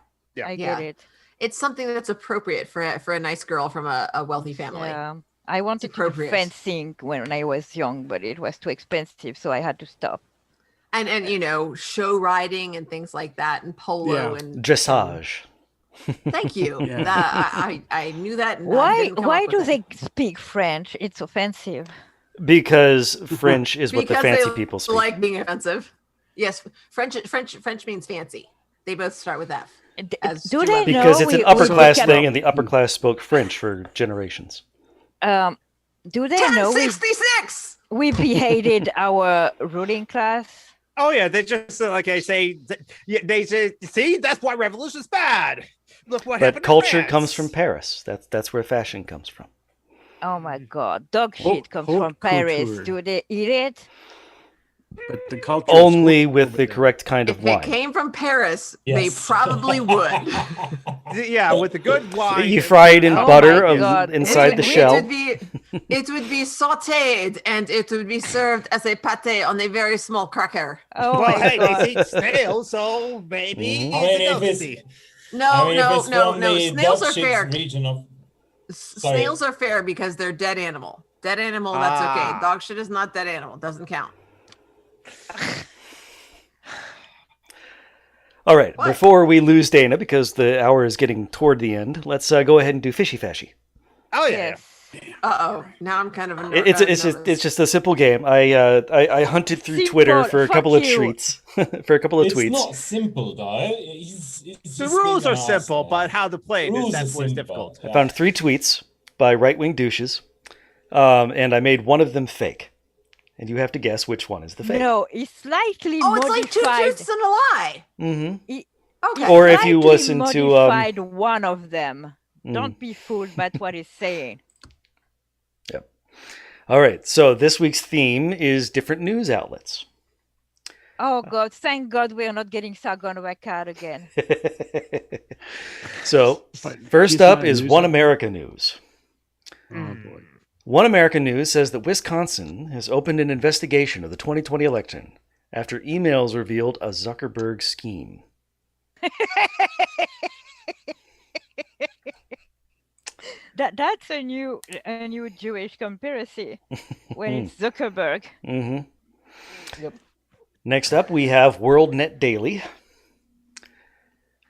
I get it. It's something that's appropriate for a nice girl from a wealthy family. Yeah, I wanted to do fencing when I was young, but it was too expensive, so I had to stop. And show riding and things like that, and polo and dressage. Thank you. That I knew that. And why do they speak French? It's offensive. Because French is what the fancy people speak. Like being offensive. Yes, French means fancy. They both start with F. Do they know? Because it's an upper class thing, and the upper class spoke French for generations. Do they know 1066? We beheaded our ruling class? Oh yeah, they just they say, see, that's why revolution's bad. Look what happened. But culture comes from Paris. That's where fashion comes from. Oh my God, dog shit comes from Paris. Culture. Do they eat it? But the culture only with the correct kind of wine. If it came from Paris, they probably would. Yeah, with the good wine. You fry it in butter inside the shell. It would be sautéed, and it would be served as a pâté on a very small cracker. Oh my God. They eat snails, so maybe. No. Snails are fair. Snails are fair because they're dead animal. Dead animal, that's okay. Dog shit is not dead animal. Doesn't count. All right, before we lose Dana, because the hour is getting toward the end, let's go ahead and do Fishy Fashy. Oh yeah. Uh-oh. Now I'm kind of it's just a simple game. I hunted through Twitter for a couple of tweets. It's not simple though. The rules are simple, but how to play that's what's difficult. I found 3 tweets by right-wing douches, and I made one of them fake. And you have to guess which one is the fake. No, it's slightly modified. It's like 2 truths and a lie. Mm-hmm. Okay. Or if you listen to modified one of them. Don't be fooled by what it's saying. Yep. All right. So this week's theme is different news outlets. Oh God! Thank God we are not getting Sargon of Akkad again. So first up is One America News. Oh boy. One American News says that Wisconsin has opened an investigation of the 2020 election after emails revealed a Zuckerberg scheme. That's a new Jewish conspiracy when it's Zuckerberg. Mm-hmm. Yep. Next up, we have WorldNet Daily,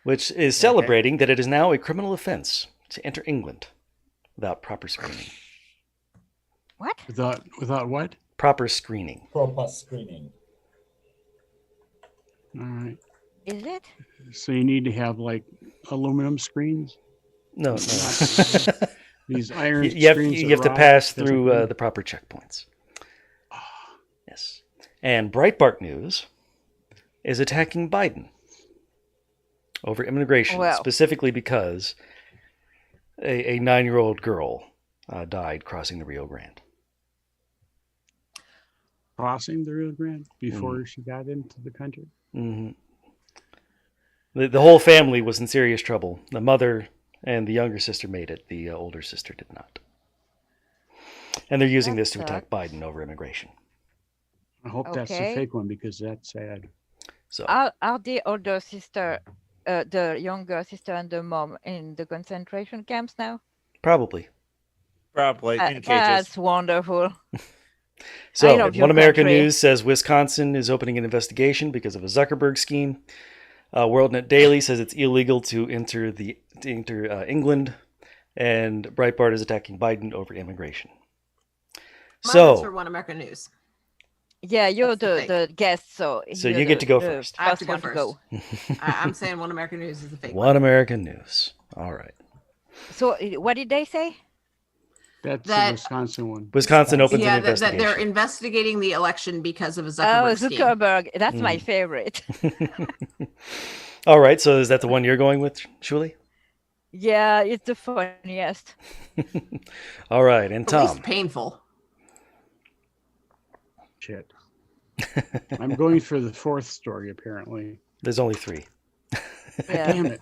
which is celebrating that it is now a criminal offense to enter England without proper screening. What? Without what? Proper screening. Proper screening. All right. Is it? So you need to have like aluminum screens? No. These iron screens. You have to pass through the proper checkpoints. Yes. And Breitbart News is attacking Biden over immigration, specifically because a 9-year-old girl died crossing the Rio Grande. Crossing the Rio Grande before she got into the country? Mm-hmm. The whole family was in serious trouble. The mother and the younger sister made it. The older sister did not. And they're using this to attack Biden over immigration. I hope that's a fake one because that's sad. So are the older sister, the younger sister and the mom in the concentration camps now? Probably. In cages. That's wonderful. So, One American News says Wisconsin is opening an investigation because of a Zuckerberg scheme. WorldNet Daily says it's illegal to enter England And Breitbart is attacking Biden over immigration. Mine for One American News. Yeah, you're the guest, so you get to go first. I have to go first. I'm saying One American News is the fake one. One American News. All right. So what did they say? That's the Wisconsin one. Wisconsin opens an investigation. That they're investigating the election because of a Zuckerberg scheme. Zuckerberg. That's my favorite. All right. So is that the one you're going with, Shuli? Yeah, it's the funniest. All right. And Tom? At least painful. Shit. I'm going for the fourth story, apparently. There's only 3. Yeah. Damn it.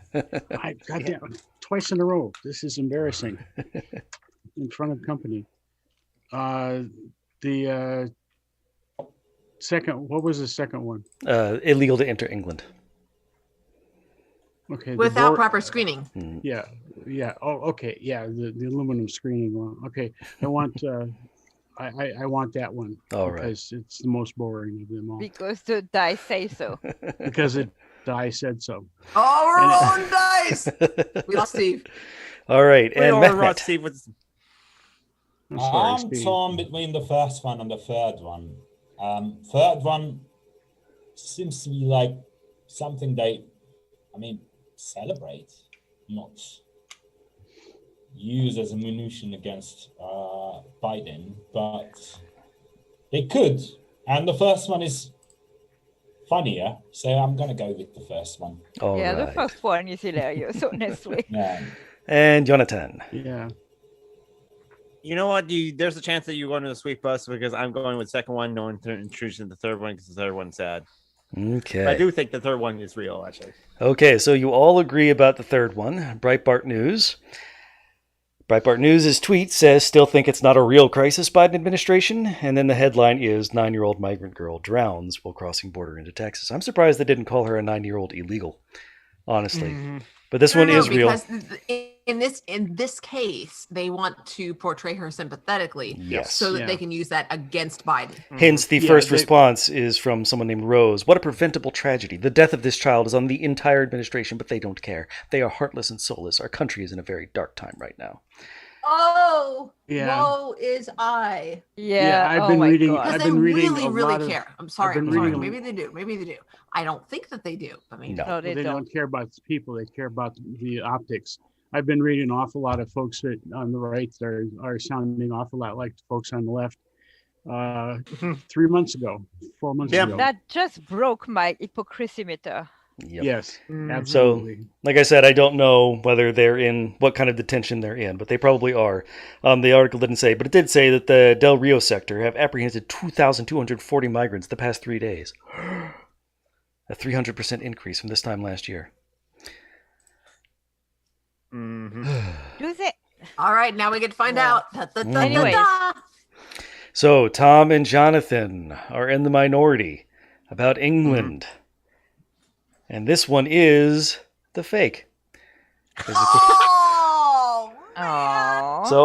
Goddamn. Twice in a row. This is embarrassing. In front of company. The second, what was the second one? Illegal to enter England. Okay. Without proper screening. Yeah. Oh, okay. Yeah, the aluminum screening one. Okay. I want I want that one. All because it's the most boring of them all. Because the dice say so. Because I said so. Oh, we're rolling dice. We lost Steve. All right, and Matt. Steve was. I'm torn between the first one and the third one. Third one seems to be like something they, celebrate, not use as a munition against Biden, but they could. And the first one is funnier, so I'm going to go with the first one. All right. The first one is hilarious, honestly. Yeah. And Jonathan. Yeah. You know what? There's a chance that you're going to the sweep bus because I'm going with the second one. No one choosing the third one because the third one's sad. Okay. But I do think the third one is real, actually. Okay, so you all agree about the third one. Breitbart News. Breitbart News' tweet says, still think it's not a real crisis, Biden administration. And then the headline is, 9-year-old migrant girl drowns while crossing border into Texas. I'm surprised they didn't call her a 9-year-old illegal, honestly. Mm-hmm. But this one is real. Because in this case, they want to portray her sympathetically, so that they can use that against Biden. Hence, the first response is from someone named Rose. What a preventable tragedy. The death of this child is on the entire administration, but they don't care. They are heartless and soulless. Our country is in a very dark time right now. Oh, woe is I. Yeah, I've been reading. Because they really care. I'm sorry. Maybe they do. I don't think that they do. No, they don't care about the people. They care about the optics. I've been reading an awful lot of folks that on the right are sounding an awful lot like the folks on the left. 4 months ago. That just broke my hypocrisy meter. Yep. Yes, absolutely. So, like I said, I don't know whether they're in what kind of detention they're in, but they probably are. The article didn't say, but it did say that the Del Rio sector have apprehended 2,240 migrants the past 3 days. A 300% increase from this time last year. All right, now we get to find out. Anyways. So Tom and Jonathan are in the minority about England. And this one is the fake. So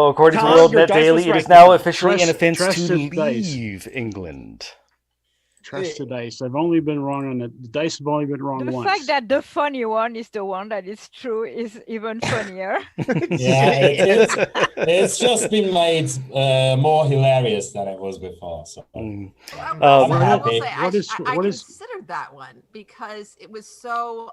according to WorldNet Daily, it is now officially an offense to leave England. Trust the dice. I've only been wrong on it. The dice have only been wrong once. The fact that the funny one is the one that is true is even funnier. It's just been made more hilarious than it was before. So I'm happy. I considered that one because it was so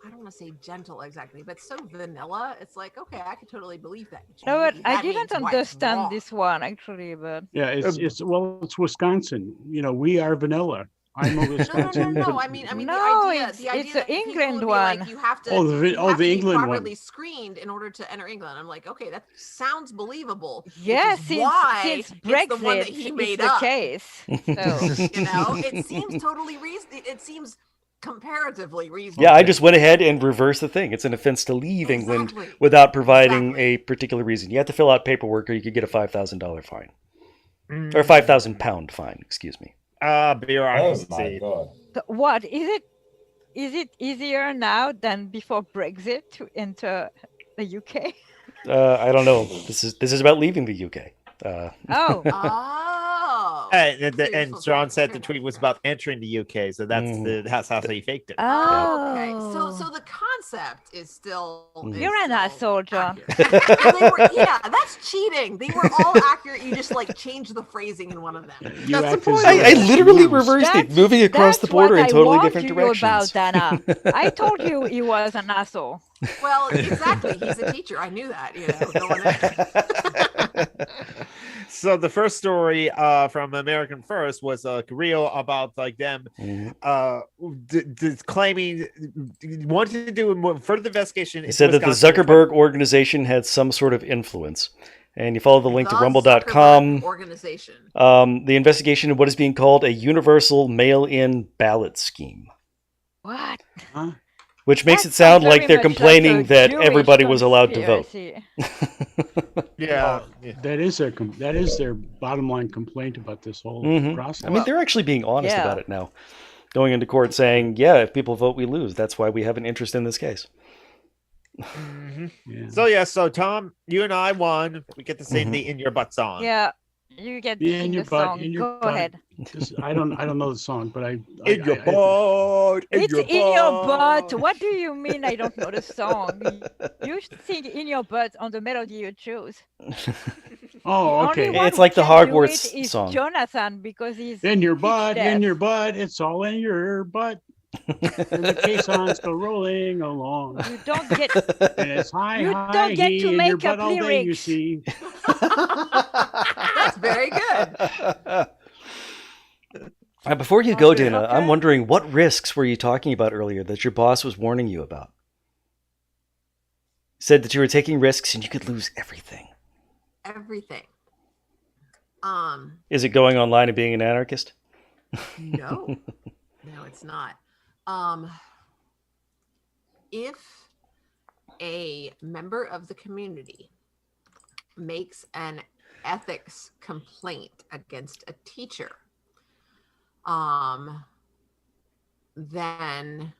I don't want to say gentle exactly, but so vanilla. It's like, okay, I could totally believe that. No, I didn't understand this one actually, but it's Wisconsin. We are vanilla. I'm a Wisconsin. No. I mean, the idea it's the England one. Like you have to. The England one. Properly screened in order to enter England. I'm like, okay, that sounds believable. Yeah, since Brexit, the one that he made the up. Case. So. It seems totally reasonable. It seems comparatively reasonable. Yeah, I just went ahead and reversed the thing. It's an offense to leave England without providing a particular reason. You have to fill out paperwork or you could get a $5,000 fine. Or £5,000 fine, excuse me. Bureaucracy. Oh what is it easier now than before Brexit to enter the UK? I don't know. This is about leaving the UK. And John said the tweet was about entering the UK, so that's how he faked it. Oh, Okay. So the concept is still. You're an asshole, John. That's cheating. They were all accurate. You just like changed the phrasing in one of them. I literally reversed it, moving across the border in totally different directions. About Dana. I told you he was an asshole. Well, exactly. He's a teacher. I knew that. Going in. So the first story from American First was real about like them claiming wanted to do further investigation. He said that the Zuckerberg organization had some sort of influence. And you follow the link to rumble.com. Organization. The investigation of what is being called a universal mail-in ballot scheme. What? Huh? Which makes it sound like they're complaining that everybody was allowed to vote. Yeah, that is their bottom line complaint about this whole process. I mean, they're actually being honest about it now, going into court saying, "Yeah, if people vote, we lose. That's why we have an interest in this case." So Tom, you and I won. We get to sing the "In Your Butt" song. Yeah, you get the in your butt, song. in your Go butt. ahead. I don't know the song, but In your butt. It's in your butt. What do you mean I don't know the song? You should sing "In Your Butt" on the melody you choose. Oh, okay. It's like the Hogwarts song. Jonathan, because he's in your butt, it's all in your butt. And the caissons go rolling along. You don't get. And it's high, You high, don't get he, to in make your up butt all day, you lyrics. see. That's very good. Before you go, Dana, I'm wondering, what risks were you talking about earlier that your boss was warning you about? He said that you were taking risks and you could lose everything. Everything. Is it going online and being an anarchist? No, it's not. If a member of the community makes an ethics complaint against a teacher, then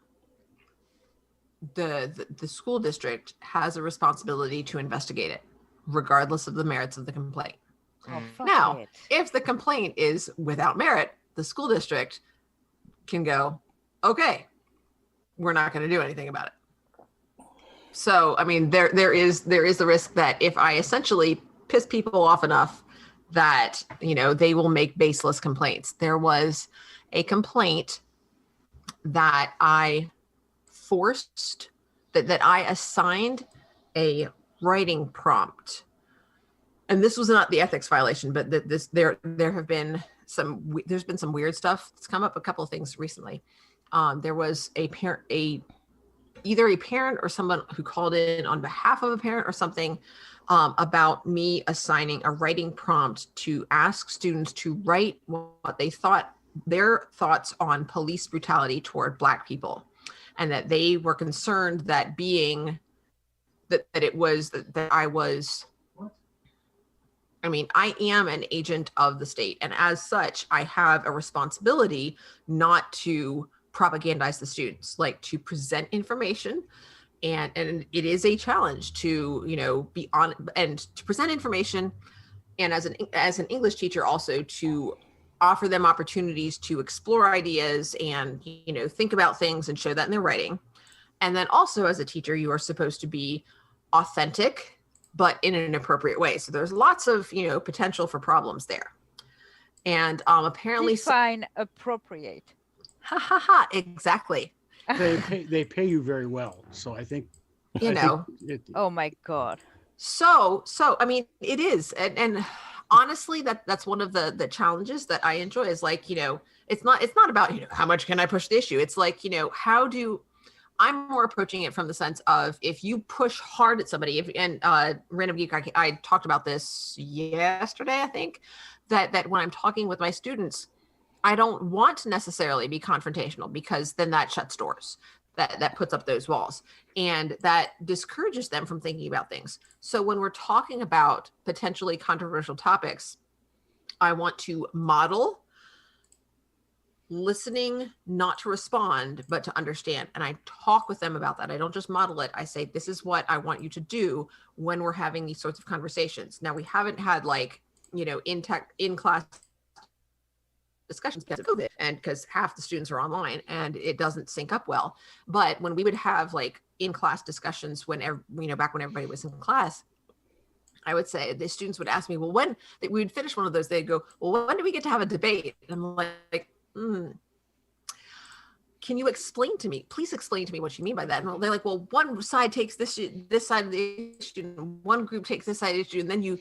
the school district has a responsibility to investigate it, regardless of the merits of the complaint. Now, if the complaint is without merit, the school district can go, okay, we're not going to do anything about it. So, I mean, there is the risk that if I essentially piss people off enough that, they will make baseless complaints. There was a complaint that I forced, that I assigned a writing prompt. And this was not the ethics violation, but there's been some weird stuff that's come up, a couple of things recently. There was either a parent or someone who called in on behalf of a parent or something about me assigning a writing prompt to ask students to write what they thought, their thoughts on police brutality toward Black people, and that they were concerned that I am an agent of the state, and as such, I have a responsibility not to propagandize the students, like to present information, and it is a challenge to be on and to present information, and as an English teacher also to offer them opportunities to explore ideas and think about things and show that in their writing. And then also as a teacher, you are supposed to be authentic, but in an appropriate way. So there's lots of potential for problems there. And apparently define appropriate. Ha ha ha! Exactly. They pay you very well, so I think Oh my God. So I mean, it is, and honestly, that's one of the challenges that I enjoy is like it's not about how much can I push the issue. It's like I'm more approaching it from the sense of if you push hard at somebody, Random Geek, I talked about this yesterday, I think, that when I'm talking with my students, I don't want to necessarily be confrontational, because then that shuts doors, that puts up those walls, and that discourages them from thinking about things. So when we're talking about potentially controversial topics, I want to model listening, not to respond, but to understand. And I talk with them about that. I don't just model it. I say, this is what I want you to do when we're having these sorts of conversations. Now, we haven't had in class discussions because of COVID and because half the students are online and it doesn't sync up well. But when we would have like in-class discussions whenever, back when everybody was in class, I would say the students would ask me, well, when we would finish one of those, they'd go, well, when do we get to have a debate? And I'm like, can you explain to me, please explain to me what you mean by that? And they're like, well, one side takes this side of the issue, and one group takes this side of the issue, and then you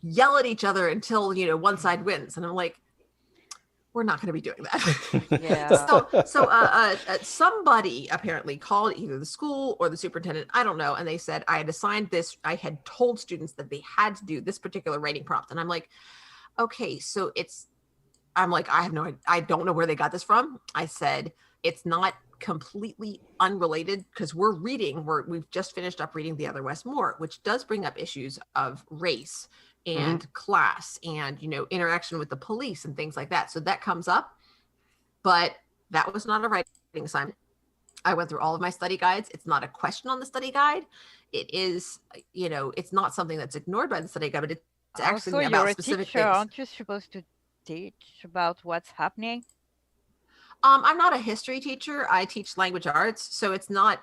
yell at each other until, one side wins. And I'm like, we're not going to be doing that. Yeah. So somebody apparently called either the school or the superintendent, I don't know. And they said, I had assigned this, I had told students that they had to do this particular writing prompt. And I'm like, okay, so I don't know where they got this from. I said, it's not completely unrelated because we've just finished up reading The Other West More, which does bring up issues of race and class and, interaction with the police and things like that. So that comes up, but that was not a writing assignment. I went through all of my study guides. It's not a question on the study guide. It is, it's not something that's ignored by the study guide, but it's actually about specific things. Aren't you supposed to teach about what's happening? I'm not a history teacher. I teach language arts, so it's not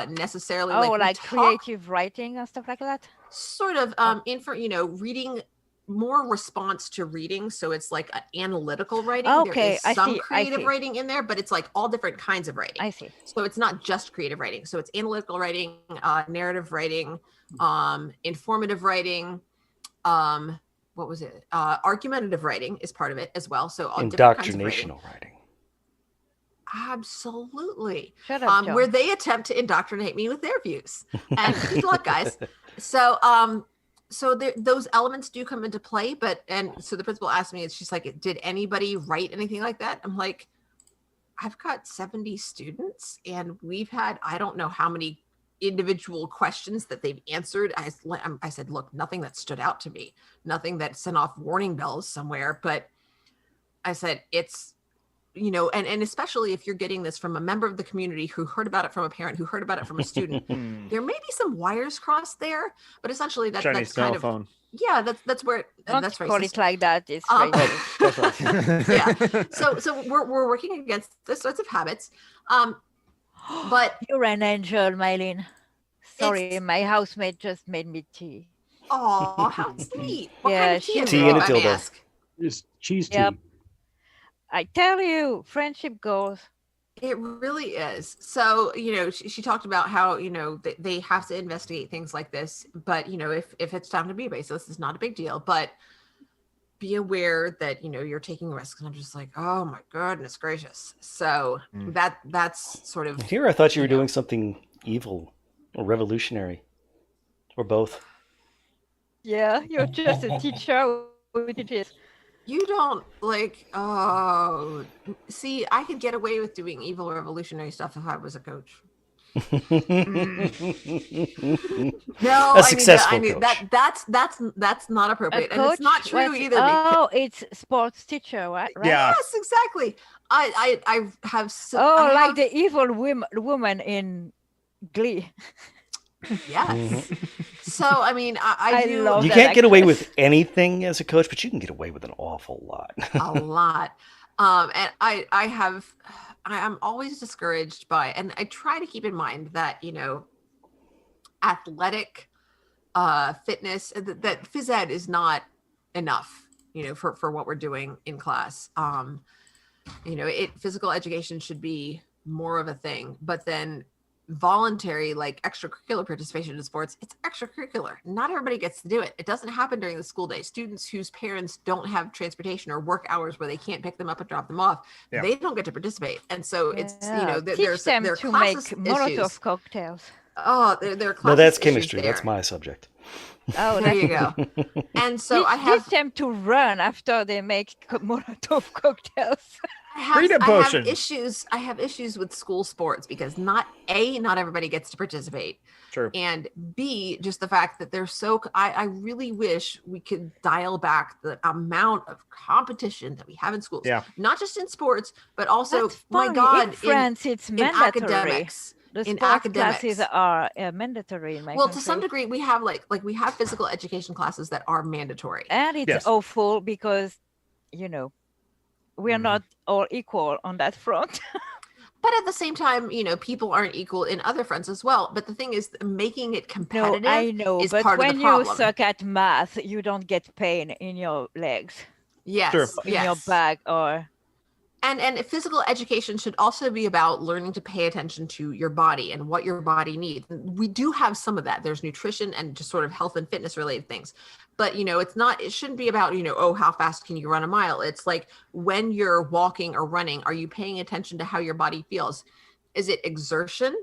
necessarily creative writing and stuff like that. Sort of reading, more response to reading. So it's like an analytical writing. Okay, there is some creative writing in there, but it's like all different kinds of writing. I see. So it's not just creative writing. So it's analytical writing, narrative writing, informative writing. What was it? Argumentative writing is part of it as well. So all different kinds of indoctrinational writing. Absolutely. Shut up, John. Where they attempt to indoctrinate me with their views. And good luck, guys. So those elements do come into play, so the principal asked me, she's like, did anybody write anything like that? I'm like, I've got 70 students and we've had, I don't know how many individual questions that they've answered. I said, look, nothing that stood out to me, nothing that sent off warning bells somewhere, but I said, it's, and especially if you're getting this from a member of the community who heard about it from a parent, who heard about it from a student, there may be some wires crossed there, but essentially that's kind of, yeah, that's where that's call it like that. It's that's right. Yeah. So we're working against those sorts of habits. But you're an angel, Mylene. Sorry, my housemate just made me tea. Oh, how sweet. What Yeah, kind of tea is tea it, and a if I may dildo. ask? It's cheese tea. Yep. I tell you, friendship goes. It really is. So, she talked about how, they have to investigate things like this, but, if it's time to be baseless, it's not a big deal, but be aware that, you're taking risks. And I'm just like, oh my goodness gracious. So that's sort of. Here I thought you were doing something evil or revolutionary or both. Yeah, you're just a teacher with it. You don't see, I could get away with doing evil revolutionary stuff if I was a coach. No, A successful coach. That's not appropriate. And it's not true either. Oh, it's sports teacher, right? Yeah. Yes, exactly. I have the evil woman in Glee. Yes. So I mean, I do. love You that can't get away actress. with anything as a coach, but you can get away with an awful lot. A lot. And I'm always discouraged by, and I try to keep in mind that, athletic fitness, that phys ed is not enough, for what we're doing in class. Physical education should be more of a thing, but then voluntary, like extracurricular participation in sports, it's extracurricular. Not everybody gets to do it. It doesn't happen during the school day. Students whose parents don't have transportation or work hours where they can't pick them up and drop them off, they don't get to participate. And so it's, teach them to make Molotov cocktails. Oh, there are classes. No, that's chemistry. There. That's my subject. Oh, there you go. And so teach them to run after they make Molotov cocktails. I have issues with school sports because not everybody gets to participate. True. And B, just the fact that they're so, I really wish we could dial back the amount of competition that we have in schools. Yeah. Not just in sports, but also, That's my funny. God, in France, it's in mandatory. academics. The in sports academics. classes are mandatory in my Well, country. to some degree, we have we have physical education classes that are mandatory. And it's Yes. awful because, we're not all equal on that front. But at the same time, people aren't equal in other fronts as well. But the thing is, making it competitive No, I know, is but part of when the you problem. suck at math, you don't get pain in your legs, Yes, Sure. in your back, or And physical education should also be about learning to pay attention to your body and what your body needs. We do have some of that. There's nutrition and just sort of health and fitness related things. But, it shouldn't be about, oh, how fast can you run a mile? It's like when you're walking or running, are you paying attention to how your body feels? Is it exertion?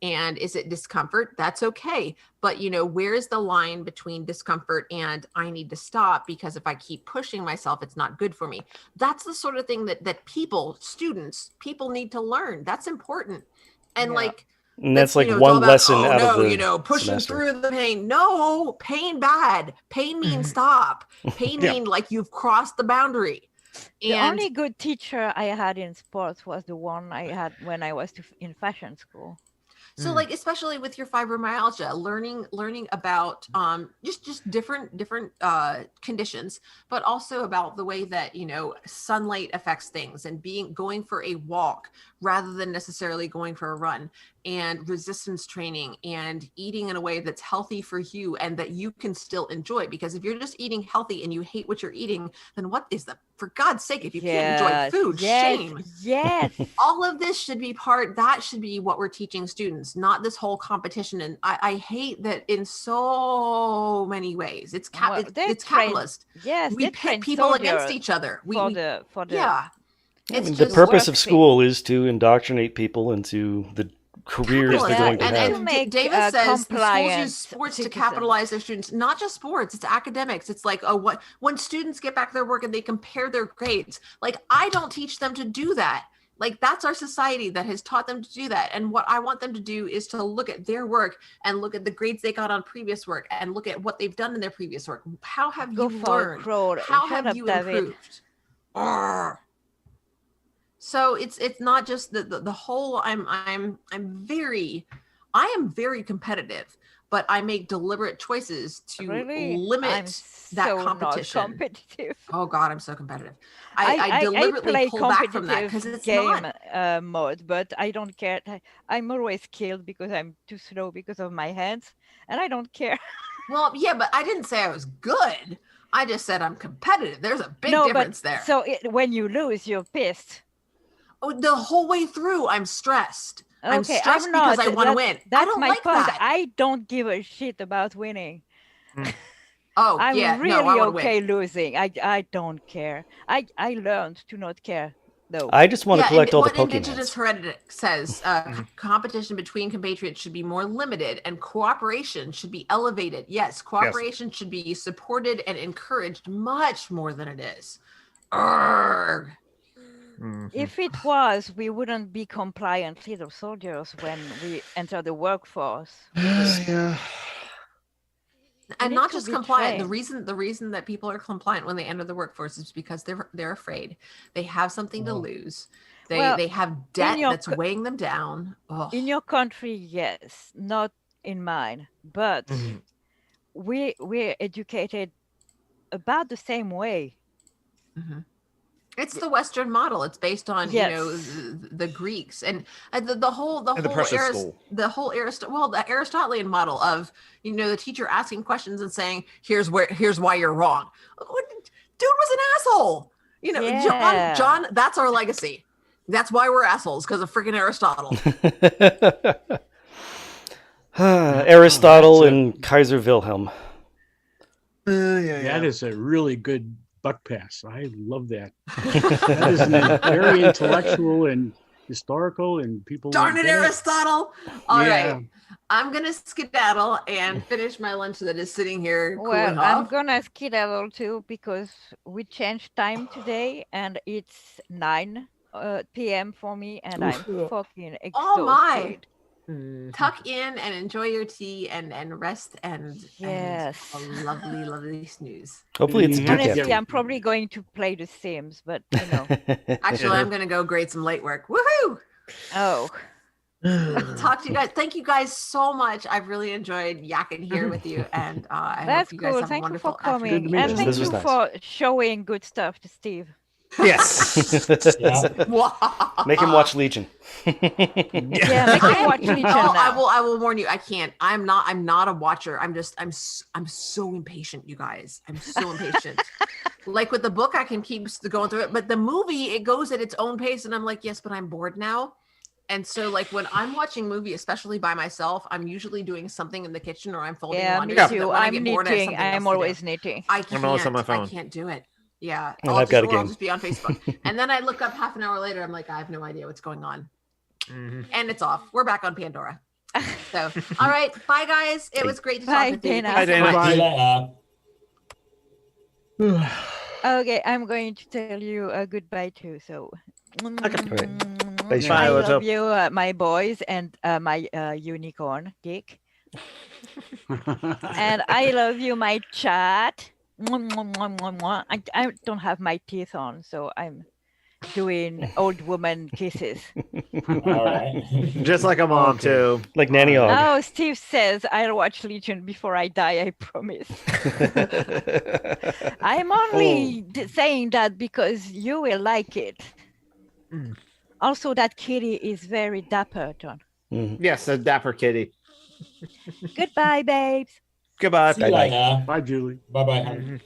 And is it discomfort? That's okay. But, where is the line between discomfort and I need to stop because if I keep pushing myself, it's not good for me. That's the sort of thing that people need to learn. That's important. And and that's like one lesson out of the pushing semester. through the pain. No, pain bad. Pain means stop. Pain means like you've crossed the boundary. The only good teacher I had in sports was the one I had when I was in fashion school. So especially with your fibromyalgia, learning about just different conditions, but also about the way that sunlight affects things and going for a walk rather than necessarily going for a run, and resistance training and eating in a way that's healthy for you and that you can still enjoy. Because if you're just eating healthy and you hate what you're eating, then what is the, for God's sake, if you can't enjoy food, shame. Yes. All of this should be that should be what we're teaching students, not this whole competition. And I hate that in so many ways. It's capitalist. Yes, we pit people against each other. The purpose of school is to indoctrinate people into the careers they're going to have. And David says schools use sports to capitalize their students. Not just sports, it's academics. It's like, when students get back their work and they compare their grades, I don't teach them to do that. That's our society that has taught them to do that. And what I want them to do is to look at their work and look at the grades they got on previous work and look at what they've done in their previous work. How have you learned? How have you improved? So it's not just the whole. I am very competitive, but I make deliberate choices to limit that competition. Not competitive. Oh God, I'm so competitive. I deliberately pull back from that because it's game mode, but I don't care. I'm always killed because I'm too slow because of my hands, and I don't care. Well, yeah, but I didn't say I was good. I just said I'm competitive. There's a big difference there. So when you lose, you're pissed. Oh, the whole way through, I'm stressed. Okay, I'm stressed because I want to win. That's I don't my like point. that. I don't give a shit about winning. Oh, I'm yeah, really okay losing. I don't care. I learned to not care, though. I just want to collect all the What Pokemon. Indigenous Heretic says, competition between compatriots should be more limited and cooperation should be elevated. Yes, cooperation should be supported and encouraged much more than it is. Urgh. If it was, we wouldn't be compliant little soldiers when we enter the workforce. Yeah. And not just compliant. The reason that people are compliant when they enter the workforce is because they're afraid. They have something to lose. They have debt that's weighing them down. Ugh. In your country, yes, not in mine. But we're educated about the same way. Mm-hmm. It's the Western model. It's based on the Greeks and the whole Aristotelian model of the teacher asking questions and saying here's why you're wrong. Dude was an asshole. John. That's our legacy. That's why we're assholes, because of freaking Aristotle. Aristotle and Kaiser Wilhelm. That is a really good buck pass. I love that. That is very intellectual and historical, and people. Darn it, Aristotle! All right, I'm gonna skedaddle and finish my lunch that is sitting here. Well, I'm gonna skedaddle too because we changed time today, and it's 9 p.m. for me, and I'm fucking exhausted. Oh my! Tuck in and enjoy your tea and rest and a lovely, lovely snooze. Hopefully it's honestly, I'm probably going to play The Sims, but Actually, I'm going to go grade some late work. Woohoo! Oh. Talk to you guys. Thank you guys so much. I've really enjoyed yakking here with you, and I hope you guys have a wonderful afternoon. And thank you for showing good stuff to Steve. Yes. Yeah. Make him watch Legion. Yeah, make him watch Legion now. I will warn you. I can't. I'm not a watcher. I'm so impatient, you guys. I'm so impatient. Like with the book, I can keep going through it, but the movie, it goes at its own pace, and I'm like, yes, but I'm bored now. And so, like when I'm watching movie, especially by myself, I'm usually doing something in the kitchen or I'm folding laundry. Me so too. that when I I'm get bored, I have knitting. something else I'm to do. always knitting. I can't. I'm also on my phone. I can't do it. Yeah. And I've got a game. I'll just be on Facebook. And then I look up half an hour later. I'm like, I have no idea what's going on. And it's off. We're back on Pandora. So, all right. Bye, guys. It was great to talk with you. Dana. Bye, Dana. See you later. Okay, I'm going to tell you goodbye too. So, Right. Bye, I Shirley. love you, my boys, and my unicorn, Dick. And I love you, my chat. I don't have my teeth on, so I'm doing old woman kisses. All right. Just like a mom too. Like Nanny Og. Oh, Steve says I'll watch Legion before I die, I promise. I'm only saying that because you will like it. Also, that kitty is very dapper, John. Yes, a dapper kitty. Goodbye, babes. Goodbye. See you later. Bye, Julie. Bye-bye.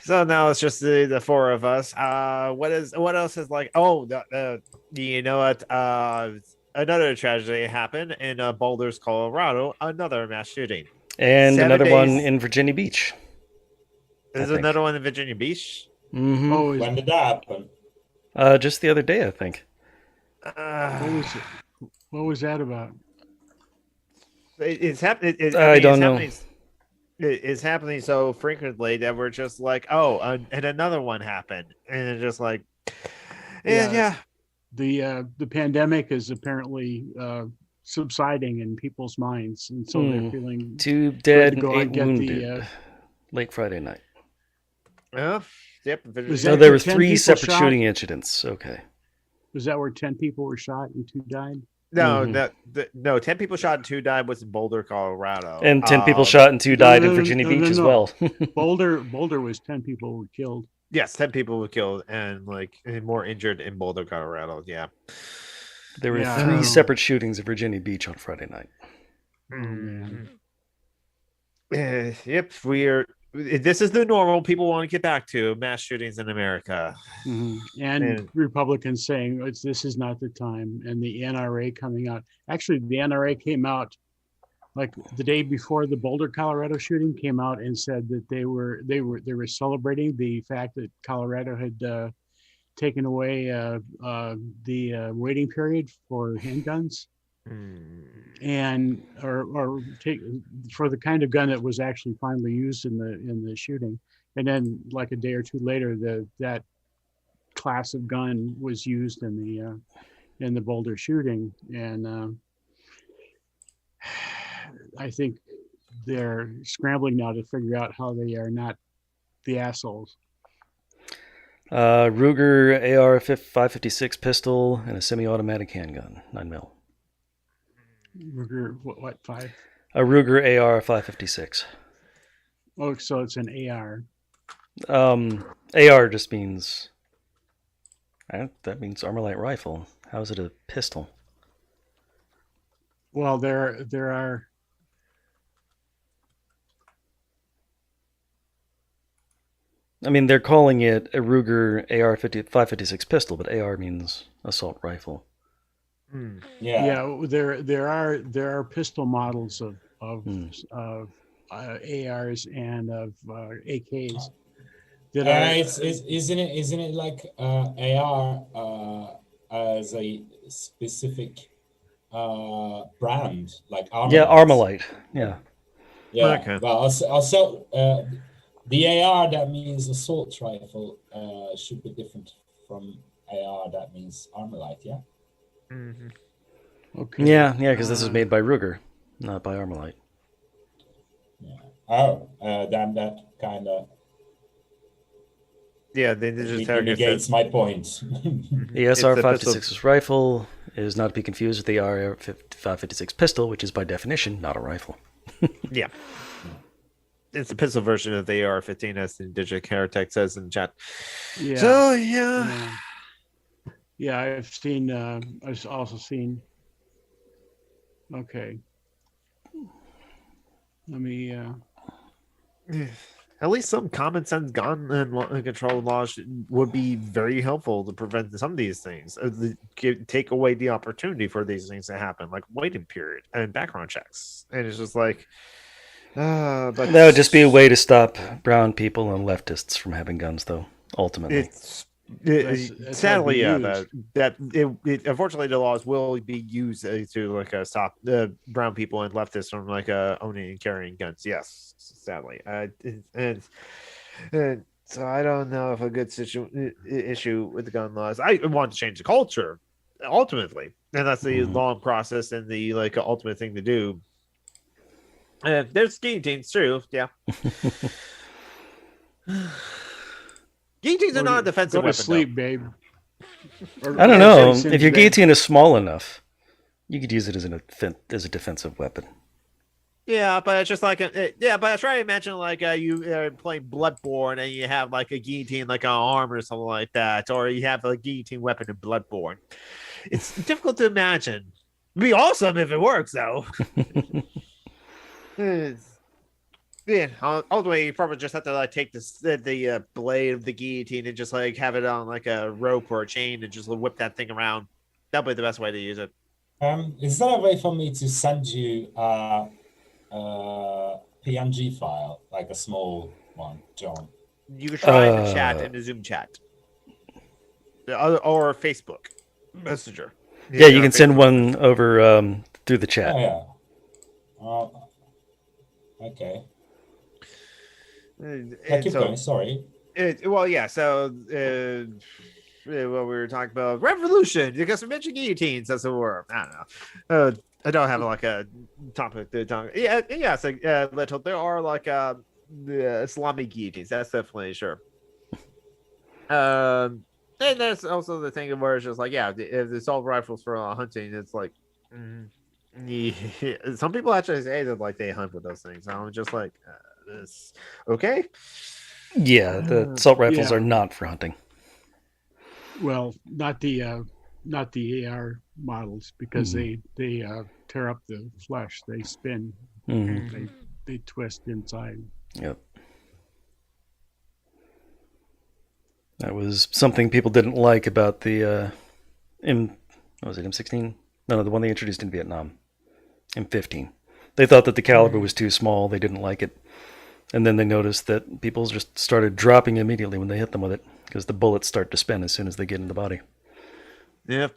So now it's just the four of us. What else is like? Oh, you know what? Another tragedy happened in Boulders, Colorado. Another mass shooting. And 7 another one days. in Virginia Beach. There's think. another one in Virginia Beach. Mm-hmm. Oh, When did that happen? Just the other day, I think. what was that about? It's happening. I don't know. It's happening so frequently that we're just like, oh, and another one happened, and it's just like, yeah. The pandemic is apparently subsiding in people's minds, and so they're feeling 2 dead to and go 8 and get wounded. Late Friday night. Yep. Was So that there where were 10 3 people separate shot? shooting incidents. Okay. Was that where 10 people were shot and 2 died? No, no. 10 people shot and 2 died was in Boulder, Colorado, And 10 people shot and 2 died in no, Virginia no, Beach no, as no. well. Boulder was 10 people were killed. Yes, 10 people were killed and more injured in Boulder, Colorado. Yeah. There were Yeah. 3 separate shootings at Virginia Beach on Friday night. Yep, this is the normal people want to get back to mass shootings in America. And Republicans saying this is not the time, and the NRA coming out. Actually, the NRA came out like the day before the Boulder, Colorado shooting, came out and said that they were celebrating the fact that Colorado had taken away the waiting period for handguns. And or take for the kind of gun that was actually finally used in the shooting, and then like a day or two later, that class of gun was used in the Boulder shooting, and I think they're scrambling now to figure out how they are not the assholes. Ruger AR-556 pistol and a semi-automatic handgun, 9mm. Ruger, what 5? A Ruger AR-556. Oh, so it's an AR. AR just means that means armor-light rifle. How is it a pistol? Well, there are. I mean, they're calling it a Ruger AR-556 pistol, but AR means assault rifle. Yeah. There are pistol models of ARs and of AKs. Isn't it like AR as a specific brand, like Armalite? Yeah, Armalite. Yeah. Yeah. Okay. Well, also the AR that means assault rifle should be different from AR that means Armalite. Yeah. Okay. Yeah, because this is made by Ruger, not by Armalite. Yeah. Oh, then that kind of they just negates my point. The SR-556 rifle is not to be confused with the AR-556 pistol, which is by definition not a rifle. Yeah. it's a pistol version of the AR-15, as the Digital Caretech says in chat. Yeah. So yeah. Yeah, I've seen. I've also seen. Okay. Let me. At least some common sense gun and control laws would be very helpful to prevent some of these things. Take away the opportunity for these things to happen, like waiting period and background checks. And it's just like, but that would just be a way to stop brown people and leftists from having guns, though. Ultimately, That's sadly, yeah. Unfortunately, the laws will be used to like stop the brown people and leftists from like owning and carrying guns. Yes, sadly, and so I don't know if a good issue with the gun laws. I want to change the culture ultimately, and that's the long process and the like ultimate thing to do. There's guillotines too, yeah. Guillotines are not a defensive weapon. Go to sleep, babe. I don't know. If your guillotine is small enough, you could use it as a defensive weapon. Yeah, but it's just like but I try to imagine like you are playing Bloodborne and you have like a guillotine, like an arm or something like that, or you have a guillotine weapon in Bloodborne. It's difficult to imagine. It'd be awesome if it works, though. Yeah, ultimately you probably just have to like take the blade of the guillotine and just like have it on like a rope or a chain and just whip that thing around. That'll be the best way to use it. Is there a way for me to send you a PNG file, like a small one, John? You could try in the chat, in the Zoom chat, or Facebook Messenger. Yeah, you can send one over through the chat. Oh, yeah. Okay. Keep So, going. Sorry. Well, yeah. So, what we were talking about revolution, because we mentioned guillotines as it were. I don't know. I don't have like a topic to talk. Yeah. So, little there are like the Islamic guillotines. That's definitely sure. And there's also the thing where it's just like, yeah, if the assault rifles for hunting, it's like, yeah. Some people actually say that like they hunt with those things. I'm just like, this okay. Yeah, the assault rifles are not for hunting. Well, not the AR models, because they tear up the flesh. They spin. They twist inside. Yep. That was something people didn't like about the M16? No, the one they introduced in Vietnam. M15. They thought that the caliber was too small. They didn't like it. And then they noticed that people just started dropping immediately when they hit them with it, because the bullets start to spin as soon as they get in the body. Yep.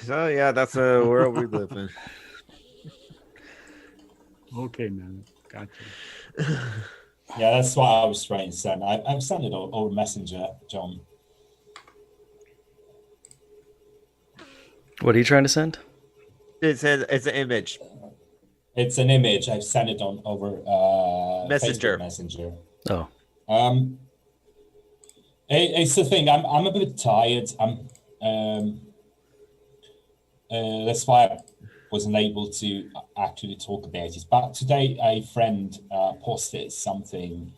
So yeah, that's a world we live in. Okay, man. Gotcha. Yeah, that's what I was trying to send. I've sent it over Messenger, John. What are you trying to send? It's an image. It's an image. I've sent it on over Messenger. Facebook Messenger. Oh. It's the thing. I'm a bit tired. That's why I wasn't able to actually talk about it. But today, a friend posted something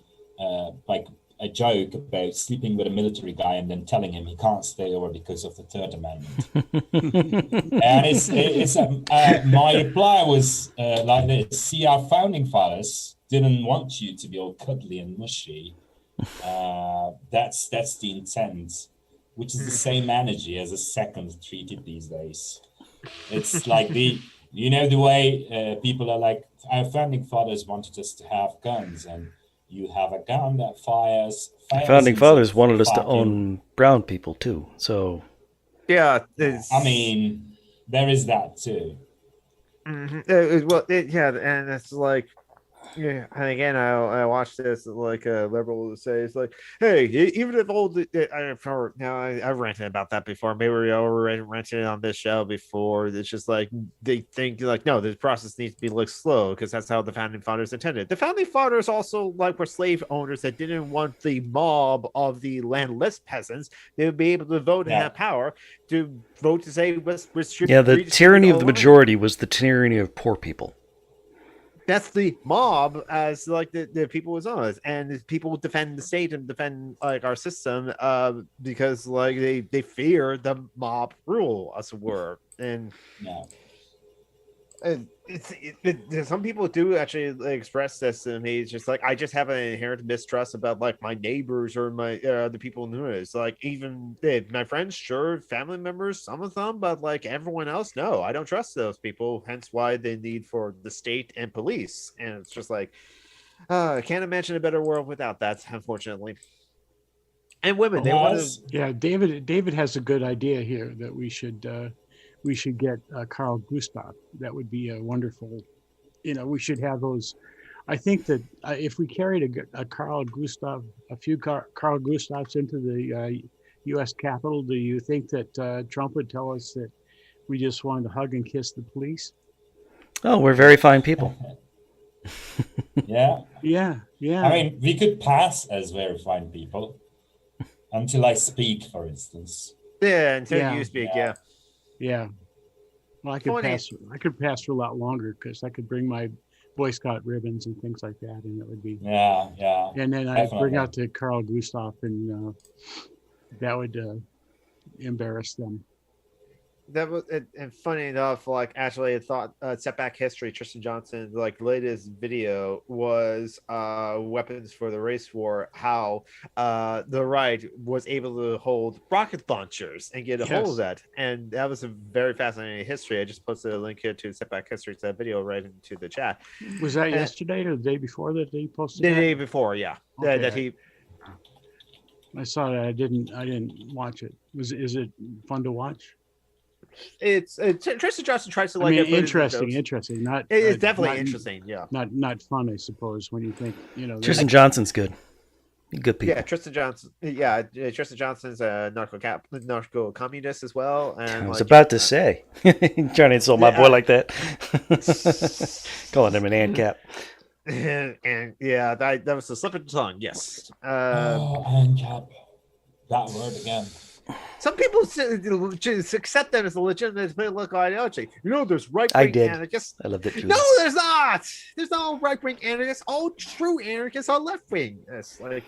like a joke about sleeping with a military guy and then telling him he can't stay over because of the Third Amendment. And it's my reply was like this: see, our founding fathers didn't want you to be all cuddly and mushy. That's the intent, which is the same energy as a second treated these days. It's like the way people are like, our founding fathers wanted us to have guns, and you have a gun that fires. Founding fathers wanted us to own brown people too. So yeah, I mean, there is that too. And it's like, yeah. And again, I watched this like a liberal say, it's like, hey, even if I've ranted about that before. Maybe we already ranted it on this show before. It's just like they think like, no, this process needs to be like slow because that's how the founding fathers intended. The founding fathers also like were slave owners that didn't want the mob of the landless peasants. They would be able to vote and have power to vote to say the tyranny of the majority was the tyranny of poor people. that's the mob as like the people was on us, and people defend the state and defend like our system because like they fear the mob rule, as it were. And Yeah. Some people do actually express this to me. It's just like I just have an inherent mistrust about like my neighbors or my the people in the news. Like even my friends, sure, family members, some of them, but like everyone else, no, I don't trust those people. Hence why they need for the state and police. And it's just like I can't imagine a better world without that, unfortunately. And women, they want to. Yeah, David has a good idea here that we should get Carl Gustav. That would be a wonderful. We should have those. I think that if we carried a Carl Gustav, a few Carl Gustavs into the U.S. Capitol, do you think that Trump would tell us that we just wanted to hug and kiss the police? Oh, we're very fine people. Yeah. Yeah. I mean, we could pass as very fine people until I speak, for instance. Yeah, until you speak. Yeah. Yeah. Well, I could pass for a lot longer because I could bring my Boy Scout ribbons and things like that, and it would be. Yeah. And then I'd bring out to Carl Gustav, and that would embarrass them. That was and funny enough, like actually I thought Setback History, Tristan Johnson's like latest video was weapons for the race war, how the right was able to hold rocket launchers and get a hold of that. And that was a very fascinating history. I just posted a link here to Setback History's video right into the chat. Was that yesterday or the day before that he posted? The day before, yeah. Okay. That he I saw that. I didn't is it fun to watch? It's Tristan Johnson tries to like. Interesting. Not. It's definitely interesting. Yeah. Not fun, I suppose. When you think, Tristan Johnson's good. Good people. Yeah, Tristan Johnson. Yeah, Tristan Johnson's a narco-communist as well. And I was about to say, trying to insult my boy like that, calling him an ANCAP. And yeah, that was a slip of the tongue. Yes. ANCAP. That word again. Some people just accept them as a legitimate political ideology. There's right-wing anarchists. I love that. No, there's not. There's no right-wing anarchists. All true anarchists are left-wing. It's like,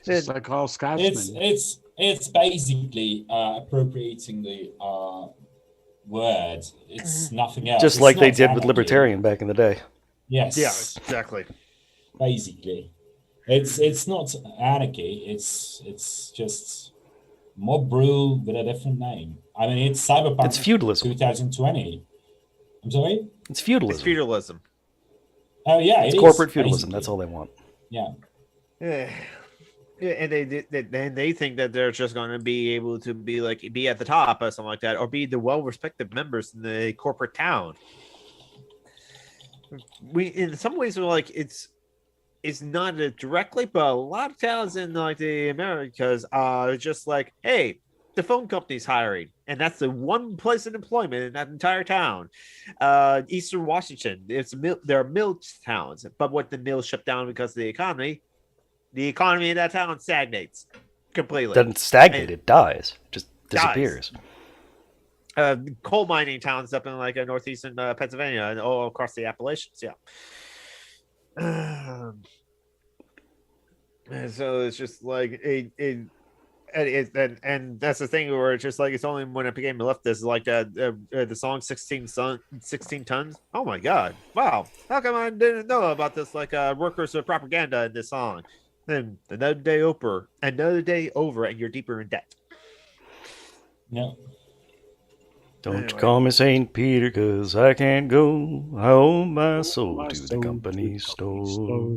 it's like all Scotsmen. It's basically appropriating the word. It's nothing else. Just like they did with libertarian back in the day. Yes. Yeah, exactly. Basically. It's not anarchy. It's just mob rule with a different name. I mean, it's cyberpunk. It's feudalism. 2020. I'm sorry. It's feudalism. It's feudalism. Oh yeah, it's corporate feudalism. Basically. That's all they want. Yeah. And they think that they're just going to be able to be at the top or something like that, or be the well-respected members in the corporate town. We in some ways we're like it's not directly, but a lot of towns in like the Americas are just like, hey, the phone company's hiring, and that's the one place of employment in that entire town. Eastern Washington, there are mill towns, but what the mills shut down because of the economy in that town stagnates completely. Doesn't stagnate, it dies. Just disappears. Coal mining towns up in like northeastern Pennsylvania and all across the Appalachians. Yeah. And so it's just like and that's the thing where it's just like it's only when I became a leftist like the song 16 tons. Oh my god, wow, how come I didn't know about this like workers of propaganda in this song? Then another day over and you're deeper in debt. No. Don't you call me St. Peter, 'cause I can't go. I owe my soul to the company store.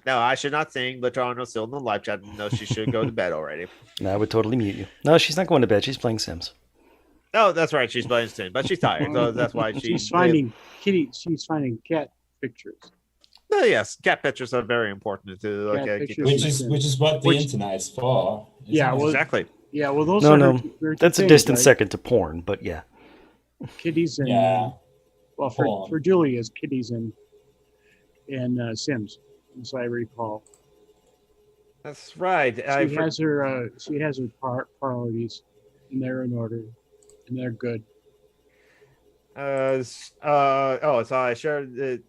No, I should not sing. Latrano's still in the live chat. No, she should go to bed already. No, I would totally mute you. No, she's not going to bed. She's playing Sims. Oh, that's right. She's playing Sims, but she's tired. So that's why she's finding She's finding cat pictures. Oh, yes, cat pictures are very important to which is what the internet is for. Yeah, well, exactly. Yeah, well, those that's a distant second to porn, but yeah. Kitties and well, for Julia's kitties and Sims, as I recall. That's right. She has her priorities, and they're in order, and they're good. So I shared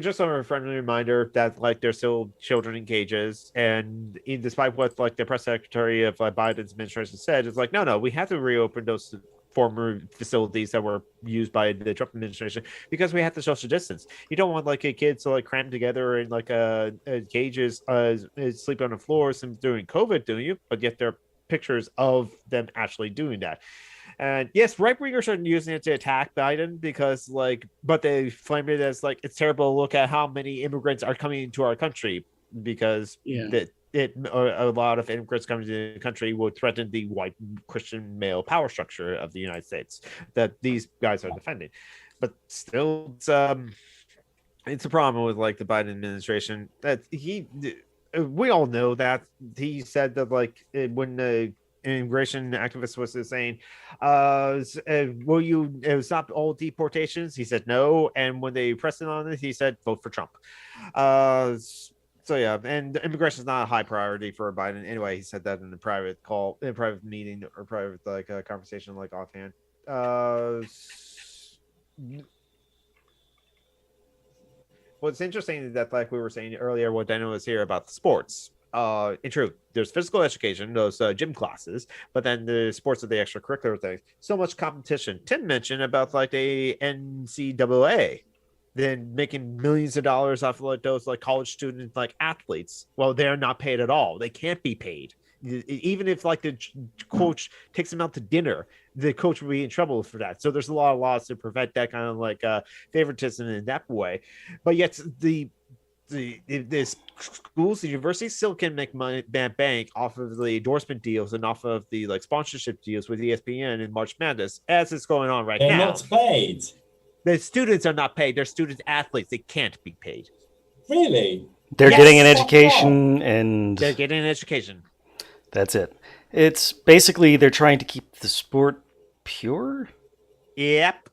just a friendly reminder that like there's still children in cages, and despite what like the press secretary of Biden's administration said, it's like no, we have to reopen those former facilities that were used by the Trump administration because we have to social distance. You don't want like a kids to like cram together in like cages, sleep on the floors and during COVID, do you? But yet there are pictures of them actually doing that. And yes, right wingers are using it to attack Biden because, like, but they frame it as like it's terrible to look at how many immigrants are coming into our country because a lot of immigrants coming to the country will threaten the white Christian male power structure of the United States that these guys are defending. But still, it's a problem with like the Biden administration that we all know that he said that like when the immigration activist was saying, will you stop all deportations? He said no. And when they pressed it on it, he said, vote for Trump. So yeah, and immigration is not a high priority for Biden. Anyway, he said that in a private meeting or private like conversation, like offhand. What's interesting is that, like we were saying earlier, what Daniel was here about the sports. In truth, there's physical education, those gym classes, but then the sports are the extracurricular things. So much competition. Tim mentioned about like the NCAA, then making millions of dollars off of like those like college student like athletes. Well, they're not paid at all. They can't be paid. Even if like the coach takes them out to dinner, the coach will be in trouble for that. So there's a lot of laws to prevent that kind of like favoritism in that way. But yet the schools, the universities still can make money, bank off of the endorsement deals and off of the like sponsorship deals with ESPN and March Madness, as it's going on right now. They're not paid. The students are not paid. They're student athletes. They can't be paid. Really? They're getting an education, and they're getting an education. That's it. It's basically they're trying to keep the sport pure. Yep.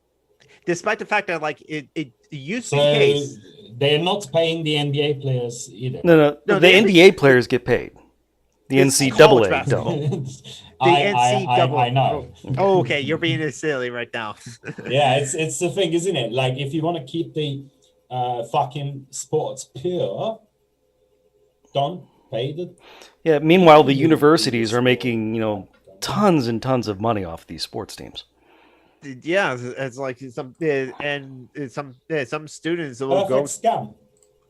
Despite the fact that like it used to be the case. They're not paying the NBA players either. No, the NBA players get paid. The NCAA don't. I know. Oh, okay, you're being silly right now. Yeah, it's the thing, isn't it? Like, if you want to keep the fucking sports pure, don't pay the. Yeah. Meanwhile, the universities are making tons and tons of money off these sports teams. Yeah, it's like some students will go scam.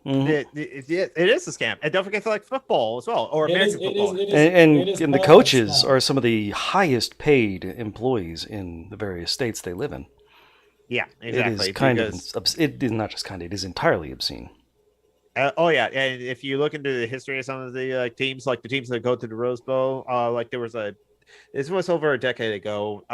Mm-hmm. It is a scam, and don't forget like football as well, or American football. And the coaches are some of the highest paid employees in the various states they live in. Yeah, exactly. It is not just kind of; it is entirely obscene. Oh yeah, and if you look into the history of some of the teams, like the teams that go to the Rose Bowl, like this was over a decade ago.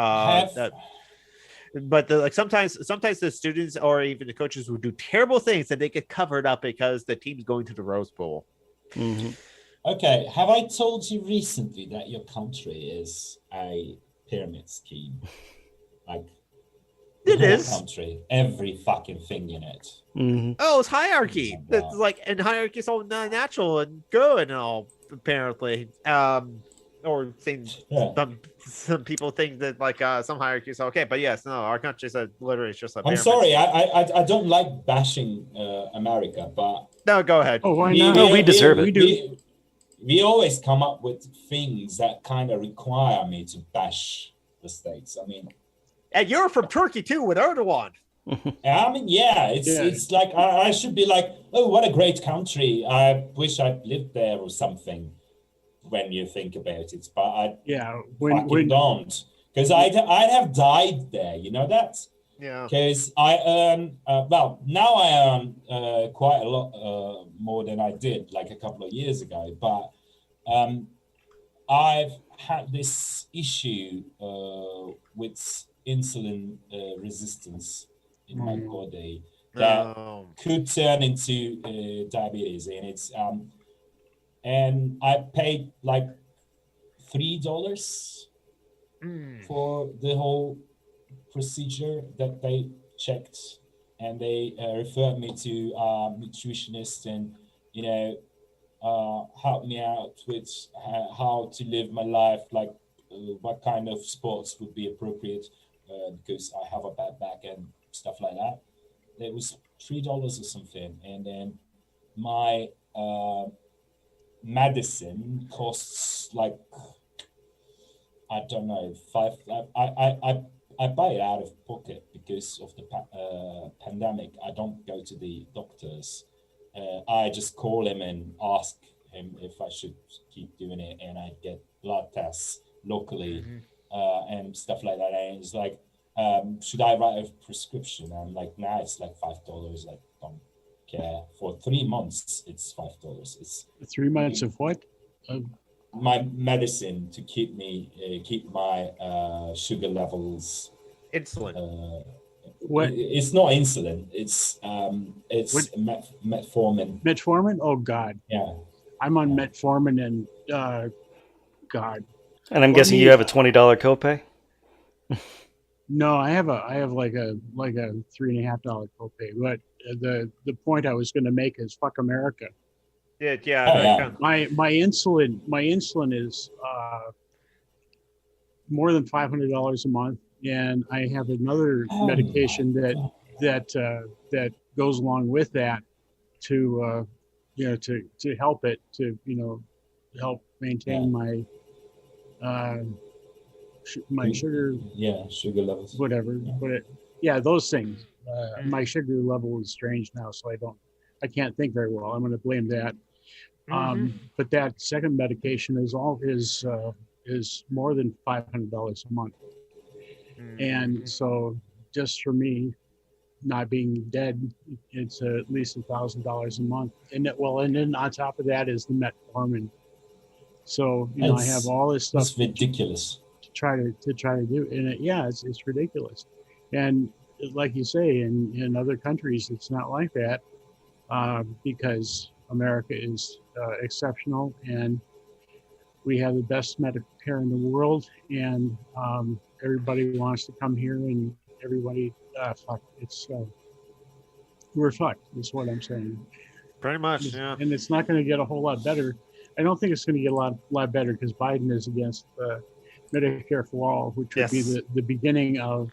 But sometimes the students or even the coaches will do terrible things and they get covered up because the team's going to the Rose Bowl. Mm-hmm. Okay, have I told you recently that your country is a pyramid scheme? Like it is country, every fucking thing in it. Mm-hmm. Oh, it's hierarchy. It's like, and hierarchy is all natural and good and all apparently. Or things. Yeah. Some people think that like some hierarchies are okay, but yes, no, our country is literally just. I'm sorry, I don't like bashing America, but no, go ahead. Oh, why not? We deserve it. We always come up with things that kind of require me to bash the states. I mean, and you're from Turkey too, with Erdogan. I mean, it's like I should be like, oh, what a great country! I wish I'd lived there or something. When you think about it, but I don't, because I'd have died there. You know that? Yeah. Because I earn now I earn quite a lot more than I did like a couple of years ago. But I've had this issue with insulin resistance in my body that could turn into diabetes, and it's and I paid like $3 for the whole procedure that they checked, and they referred me to nutritionists and helped me out with how to live my life, like what kind of sports would be appropriate. because I have a bad back and stuff like that. It was $3 or something, and then my medicine costs like, I don't know, I buy it out of pocket because of the pandemic. I don't go to the doctors. I just call him and ask him if I should keep doing it, and I get blood tests locally and stuff like that. And it's like, should I write a prescription? I'm like, nah, it's like $5. Like, don't care. For 3 months, it's $5. It's 3 months of what? My medicine to keep my sugar levels. Insulin. What? It's not insulin. It's metformin. Metformin? Oh God. Yeah. I'm on metformin and God. And I'm guessing you have a $20 copay. No, I have like a $3.50 copay. But the point I was going to make is fuck America. Yeah. My insulin is more than $500 a month, and I have another medication that goes along with that to help it to help maintain my sugar sugar levels, whatever. But those things. My sugar level is strange now, so I can't think very well. I'm going to blame that. But that second medication is more than $500 a month, and so just for me, not being dead, it's at least $1,000 a month. And then on top of that is the metformin. So I have all this stuff. It's ridiculous to try to do, and it's ridiculous. And like you say, in other countries, it's not like that because America is exceptional, and we have the best medical care in the world, and everybody wants to come here, and everybody we're fucked is what I'm saying. Pretty much, yeah. And it's not going to get a whole lot better. I don't think it's going to get a lot better because Biden is against Medicare for All, which would be the beginning of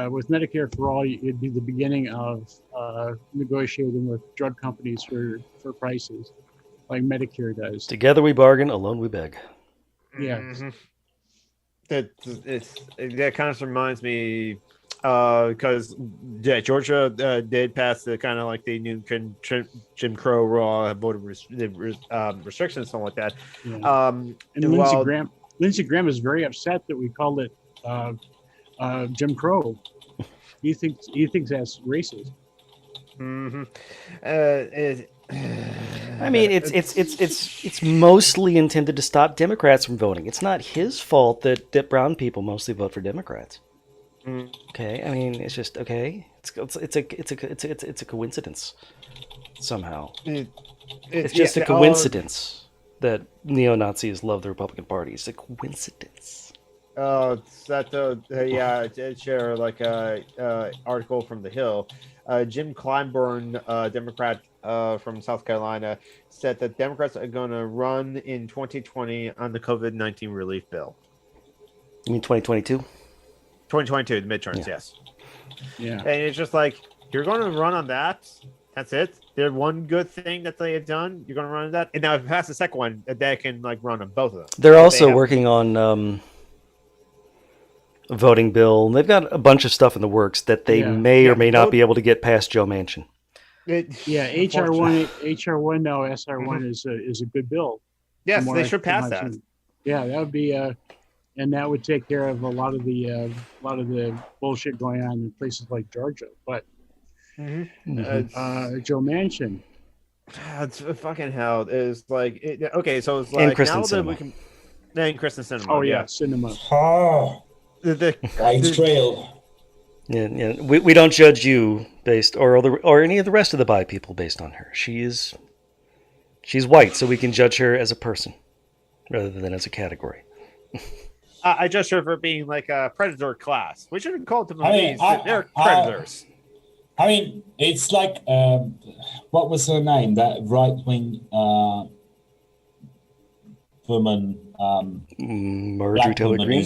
with Medicare for All, it'd be the beginning of negotiating with drug companies for prices, like Medicare does. Together we bargain, alone we beg. Yes. That kind of reminds me, because Georgia did pass the kind of like the new Jim Crow raw voter restrictions, something like that. Yeah. And Lindsey Graham is very upset that we called it Jim Crow. He thinks that's racist. I mean, it's mostly intended to stop Democrats from voting. It's not his fault that brown people mostly vote for Democrats. Okay, I mean, it's just okay. It's a coincidence somehow. It's just a coincidence that neo-Nazis love the Republican Party. It's a coincidence. Oh, I did share like a article from The Hill. Jim Clyburn, Democrat from South Carolina, said that Democrats are going to run in 2020 on the COVID-19 relief bill. You mean 2022? 2022, the midterms, yes. Yeah. And it's just like, you're going to run on that? That's it? There's one good thing that they have done? You're going to run on that? And now if you pass the second one, they can like run on both of them. They're also working on a voting bill. They've got a bunch of stuff in the works that they may or may not be able to get past Joe Manchin. HR1 now SR1 is a good bill. Yes, they should pass that. Yeah, that would be and that would take care of a lot of the bullshit going on in places like Georgia. But Joe Manchin, it's fucking hell. It's like okay, so it's like and Kristen now Sinema. that we can. And Kristen Sinema. Oh yeah, Sinema. Oh, The trail. Yeah. We don't judge you based or any of the rest of the bi people based on her. She's white, so we can judge her as a person rather than as a category. I judge her for being like a predator class. We shouldn't call them these. They're predators. I mean, it's like what was her name? That right-wing woman Marjorie Taylor Greene.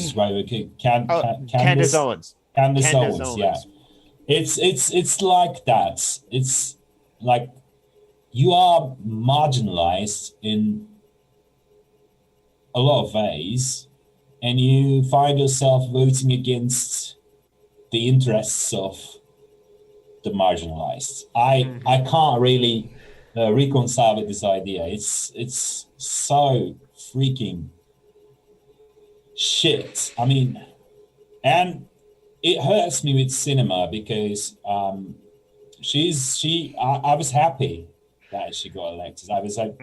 Candace Owens. Candace Owens, yeah. It's like that. It's like you are marginalized in a lot of ways, and you find yourself voting against the interests of the marginalized. I can't really reconcile with this idea. It's so freaking shit. I mean, and it hurts me with cinema because I was happy that she got elected. I was like,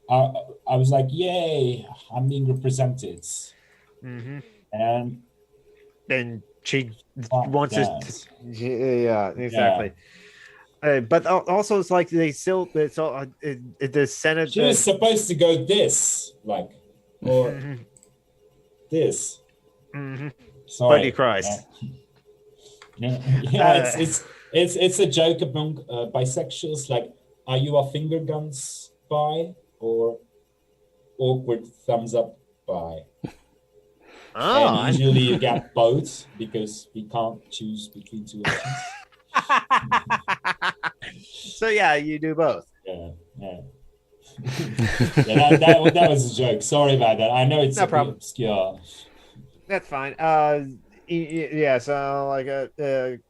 I was like, yay, I'm being represented. And she wants it. Yeah, exactly. Yeah. But also, it's like the Senate. She was supposed to go this, like, or this. Sorry, Buddy cries. It's a joke among bisexuals. Like, are you a finger guns bi or awkward thumbs up bi? And usually you get both because we can't choose between two options. So yeah, you do both. Yeah. That was a joke. Sorry about that. I know it's no problem. Obscure. That's fine. Yeah. So like,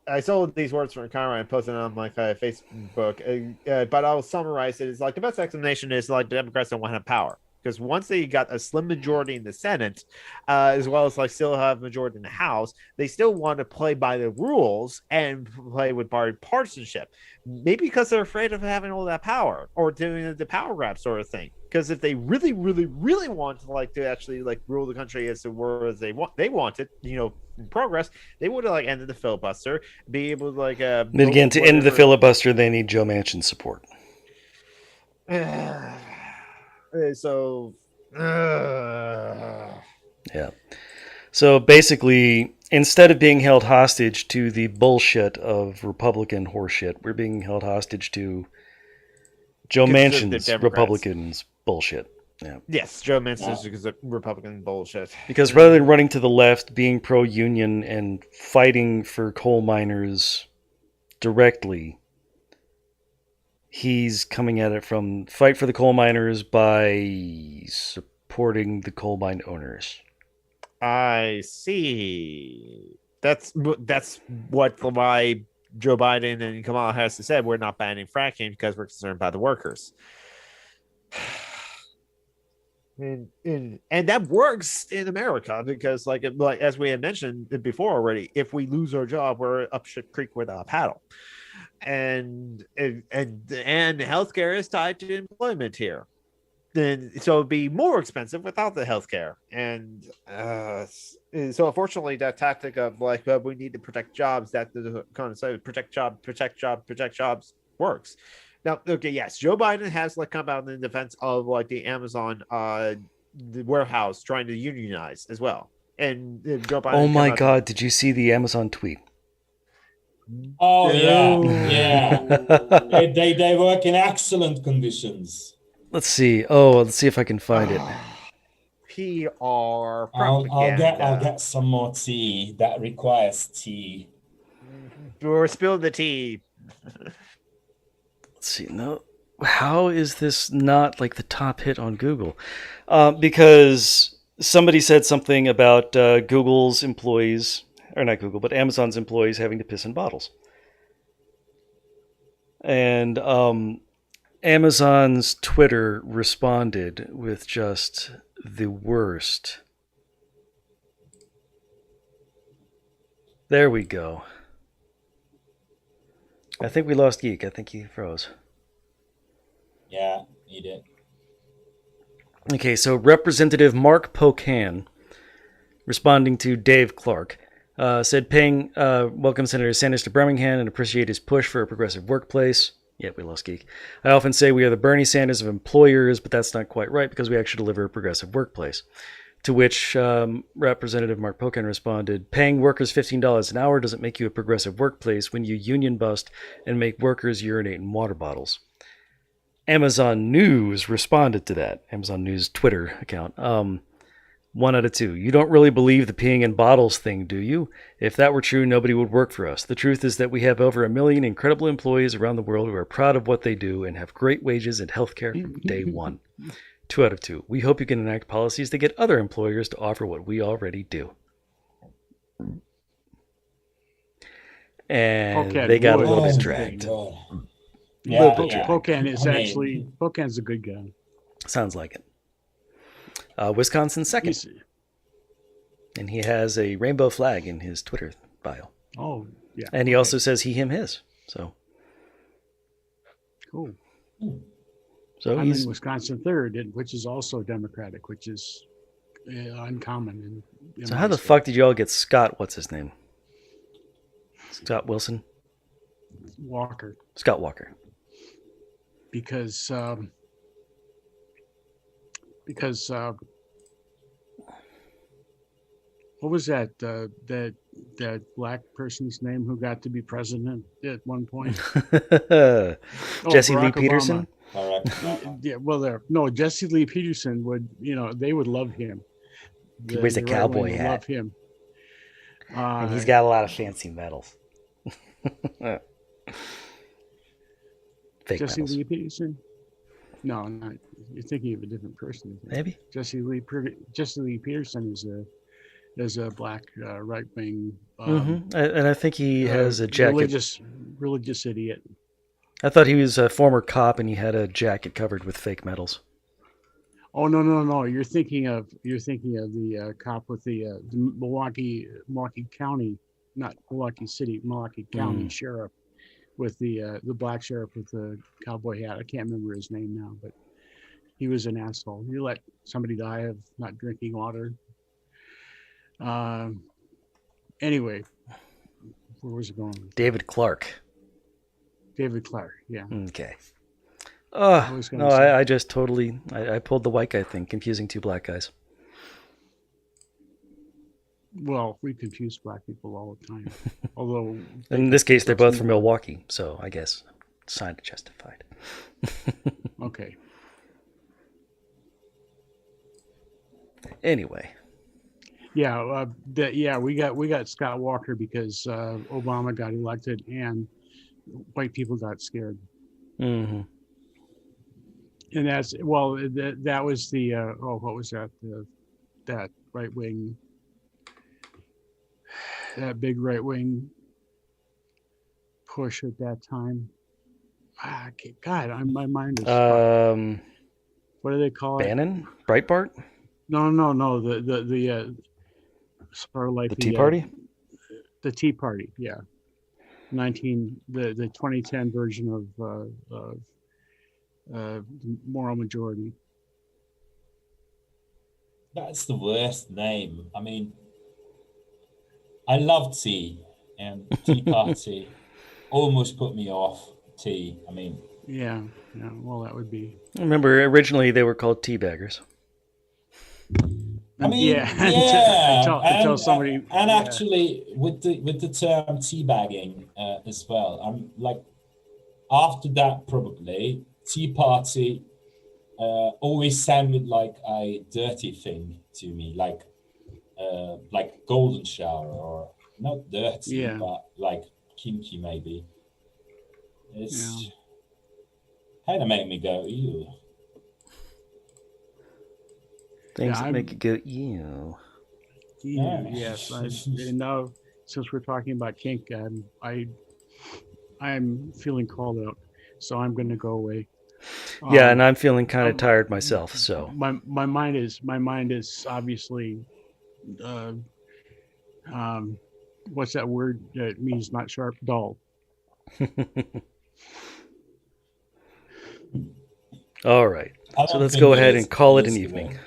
I stole these words from Conrad and posted it on my Facebook. But I'll summarize it. It's like the best explanation is like the Democrats don't want to have power. Because once they got a slim majority in the Senate, as well as like still have majority in the House, they still want to play by the rules and play with partisanship. Maybe because they're afraid of having all that power or doing the power grab sort of thing. Because if they really, really, really want to actually rule the country as they wanted, in progress, they would have ended the filibuster, be able to Then again, to end the filibuster, they need Joe Manchin's support. So yeah. So basically, instead of being held hostage to the bullshit of Republican horseshit, we're being held hostage to Joe Manchin's Republicans bullshit. Yeah. Yes, Joe Manchin's Republican bullshit. Because rather than running to the left, being pro-union, and fighting for coal miners directly, he's coming at it from fight for the coal miners by supporting the coal mine owners. I see. That's why Joe Biden and Kamala Harris said we're not banning fracking because we're concerned about the workers. And that works in America because like as we had mentioned before already, if we lose our job, we're up shit creek without a paddle. And healthcare is tied to employment here. Then so it'd be more expensive without the healthcare. And so unfortunately that tactic of we need to protect jobs, that the kind of say protect jobs works. Now, okay, yes, Joe Biden has come out in defense of the Amazon the warehouse trying to unionize as well. And Joe Biden. Oh my God! Did you see the Amazon tweet? Oh yeah. They work in excellent conditions. Let's see. Let's see if I can find it. PR propaganda. I'll get some more tea. That requires tea. Or spill the tea. Let's see. No, how is this not the top hit on Google? Because somebody said something about Google's employees. Or not Google, but Amazon's employees having to piss in bottles. And Amazon's Twitter responded with just the worst. There we go. I think we lost Geek. I think he froze. Yeah, he did. Okay, so Representative Mark Pocan, responding to Dave Clark, said, welcome Senator Sanders to Birmingham and appreciate his push for a progressive workplace. Yeah, we lost Geek. I often say we are the Bernie Sanders of employers, but that's not quite right because we actually deliver a progressive workplace. To which Representative Mark Pocan responded, paying workers $15 an hour doesn't make you a progressive workplace when you union bust and make workers urinate in water bottles. Amazon News responded to that. Amazon News Twitter account. 1 out of 2. You don't really believe the peeing in bottles thing, do you? If that were true, nobody would work for us. The truth is that we have over 1 million incredible employees around the world who are proud of what they do and have great wages and health care from day one. 2 out of 2. We hope you can enact policies to get other employers to offer what we already do. And they got a little bit dragged. Yeah, Pocan is Pocan's a good guy. Sounds like it. Wisconsin second. And he has a rainbow flag in his Twitter bio. Oh, yeah. And he also says he, him, his. So cool. So I'm in Wisconsin third, which is also Democratic, which is uncommon. So how the fuck did you all get Scott? What's his name? Scott Wilson? Walker. Scott Walker. Because what was that that black person's name who got to be president at one point? Jesse Barack Lee Peterson. Yeah, well, Jesse Lee Peterson would, they would love him. He wears a cowboy hat. Love him. And he's got a lot of fancy medals. Fake Jesse medals. Lee Peterson? No, not. You're thinking of a different person. Maybe. Jesse Lee Peterson is a black right wing. And I think he has a jacket. Religious idiot. I thought he was a former cop and he had a jacket covered with fake medals. Oh no! You're thinking of the cop with the Milwaukee County, not Milwaukee City, Milwaukee County sheriff with the black sheriff with the cowboy hat. I can't remember his name now, but he was an asshole. You let somebody die of not drinking water. Anyway, where was it going? David Clark, yeah. I Okay. I just totally I pulled the white guy thing, confusing two black guys. Well, we confuse black people all the time. Although in this case, they're both from Milwaukee, so I guess signed and justified. Okay. Anyway. Yeah, we got Scott Walker because Obama got elected and white people got scared. Mm-hmm. And that was the what was that? That right wing, that big right wing push at that time. God, my mind is. What do they call it? Bannon? Breitbart? No. The sort of like the Tea Party. The Tea Party, yeah. The 2010 version of moral majority. That's the worst name. I mean, I love tea, and Tea Party almost put me off tea. I mean, yeah. Well, that would be. Remember, originally they were called teabaggers. I mean, until somebody. And actually, with the term teabagging as well, I'm like, after that probably. Tea Party always sounded like a dirty thing to me, like golden shower, or not dirty, but like kinky maybe. It's kind of made me go, ew. Things that make you go, ew. Yes, and now since we're talking about kink, I'm feeling called out, so I'm going to go away. Yeah, and I'm feeling kind of tired myself. So my mind is obviously, what's that word that means not sharp? Dull. All right, so let's go ahead and call it an evening.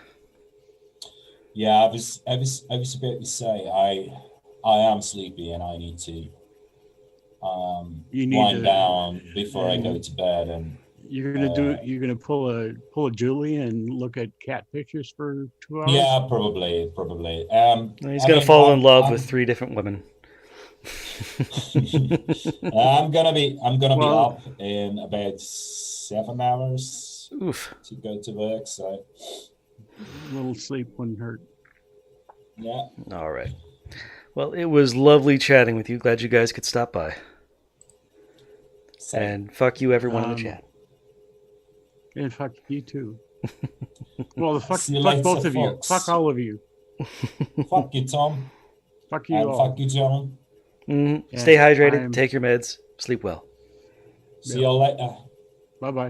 Yeah, I was about to say I am sleepy and I need to wind down before I go to bed. And you're gonna pull a Julie and look at cat pictures for 2 hours. Yeah, probably. He's gonna fall in love with 3 different women. I'm gonna be up in about 7 hours Oof. to go to work. So A little sleep wouldn't hurt. yeah. All right. Well, it was lovely chatting with you. Glad you guys could stop by. Same. And fuck you, everyone in the chat. And fuck you too. Well, fuck later, both of you. folks. Fuck all of you. Fuck you, Tom. Fuck you And all. fuck you, John. Stay hydrated. I'm- Take your meds. Sleep well. See you later. Bye bye.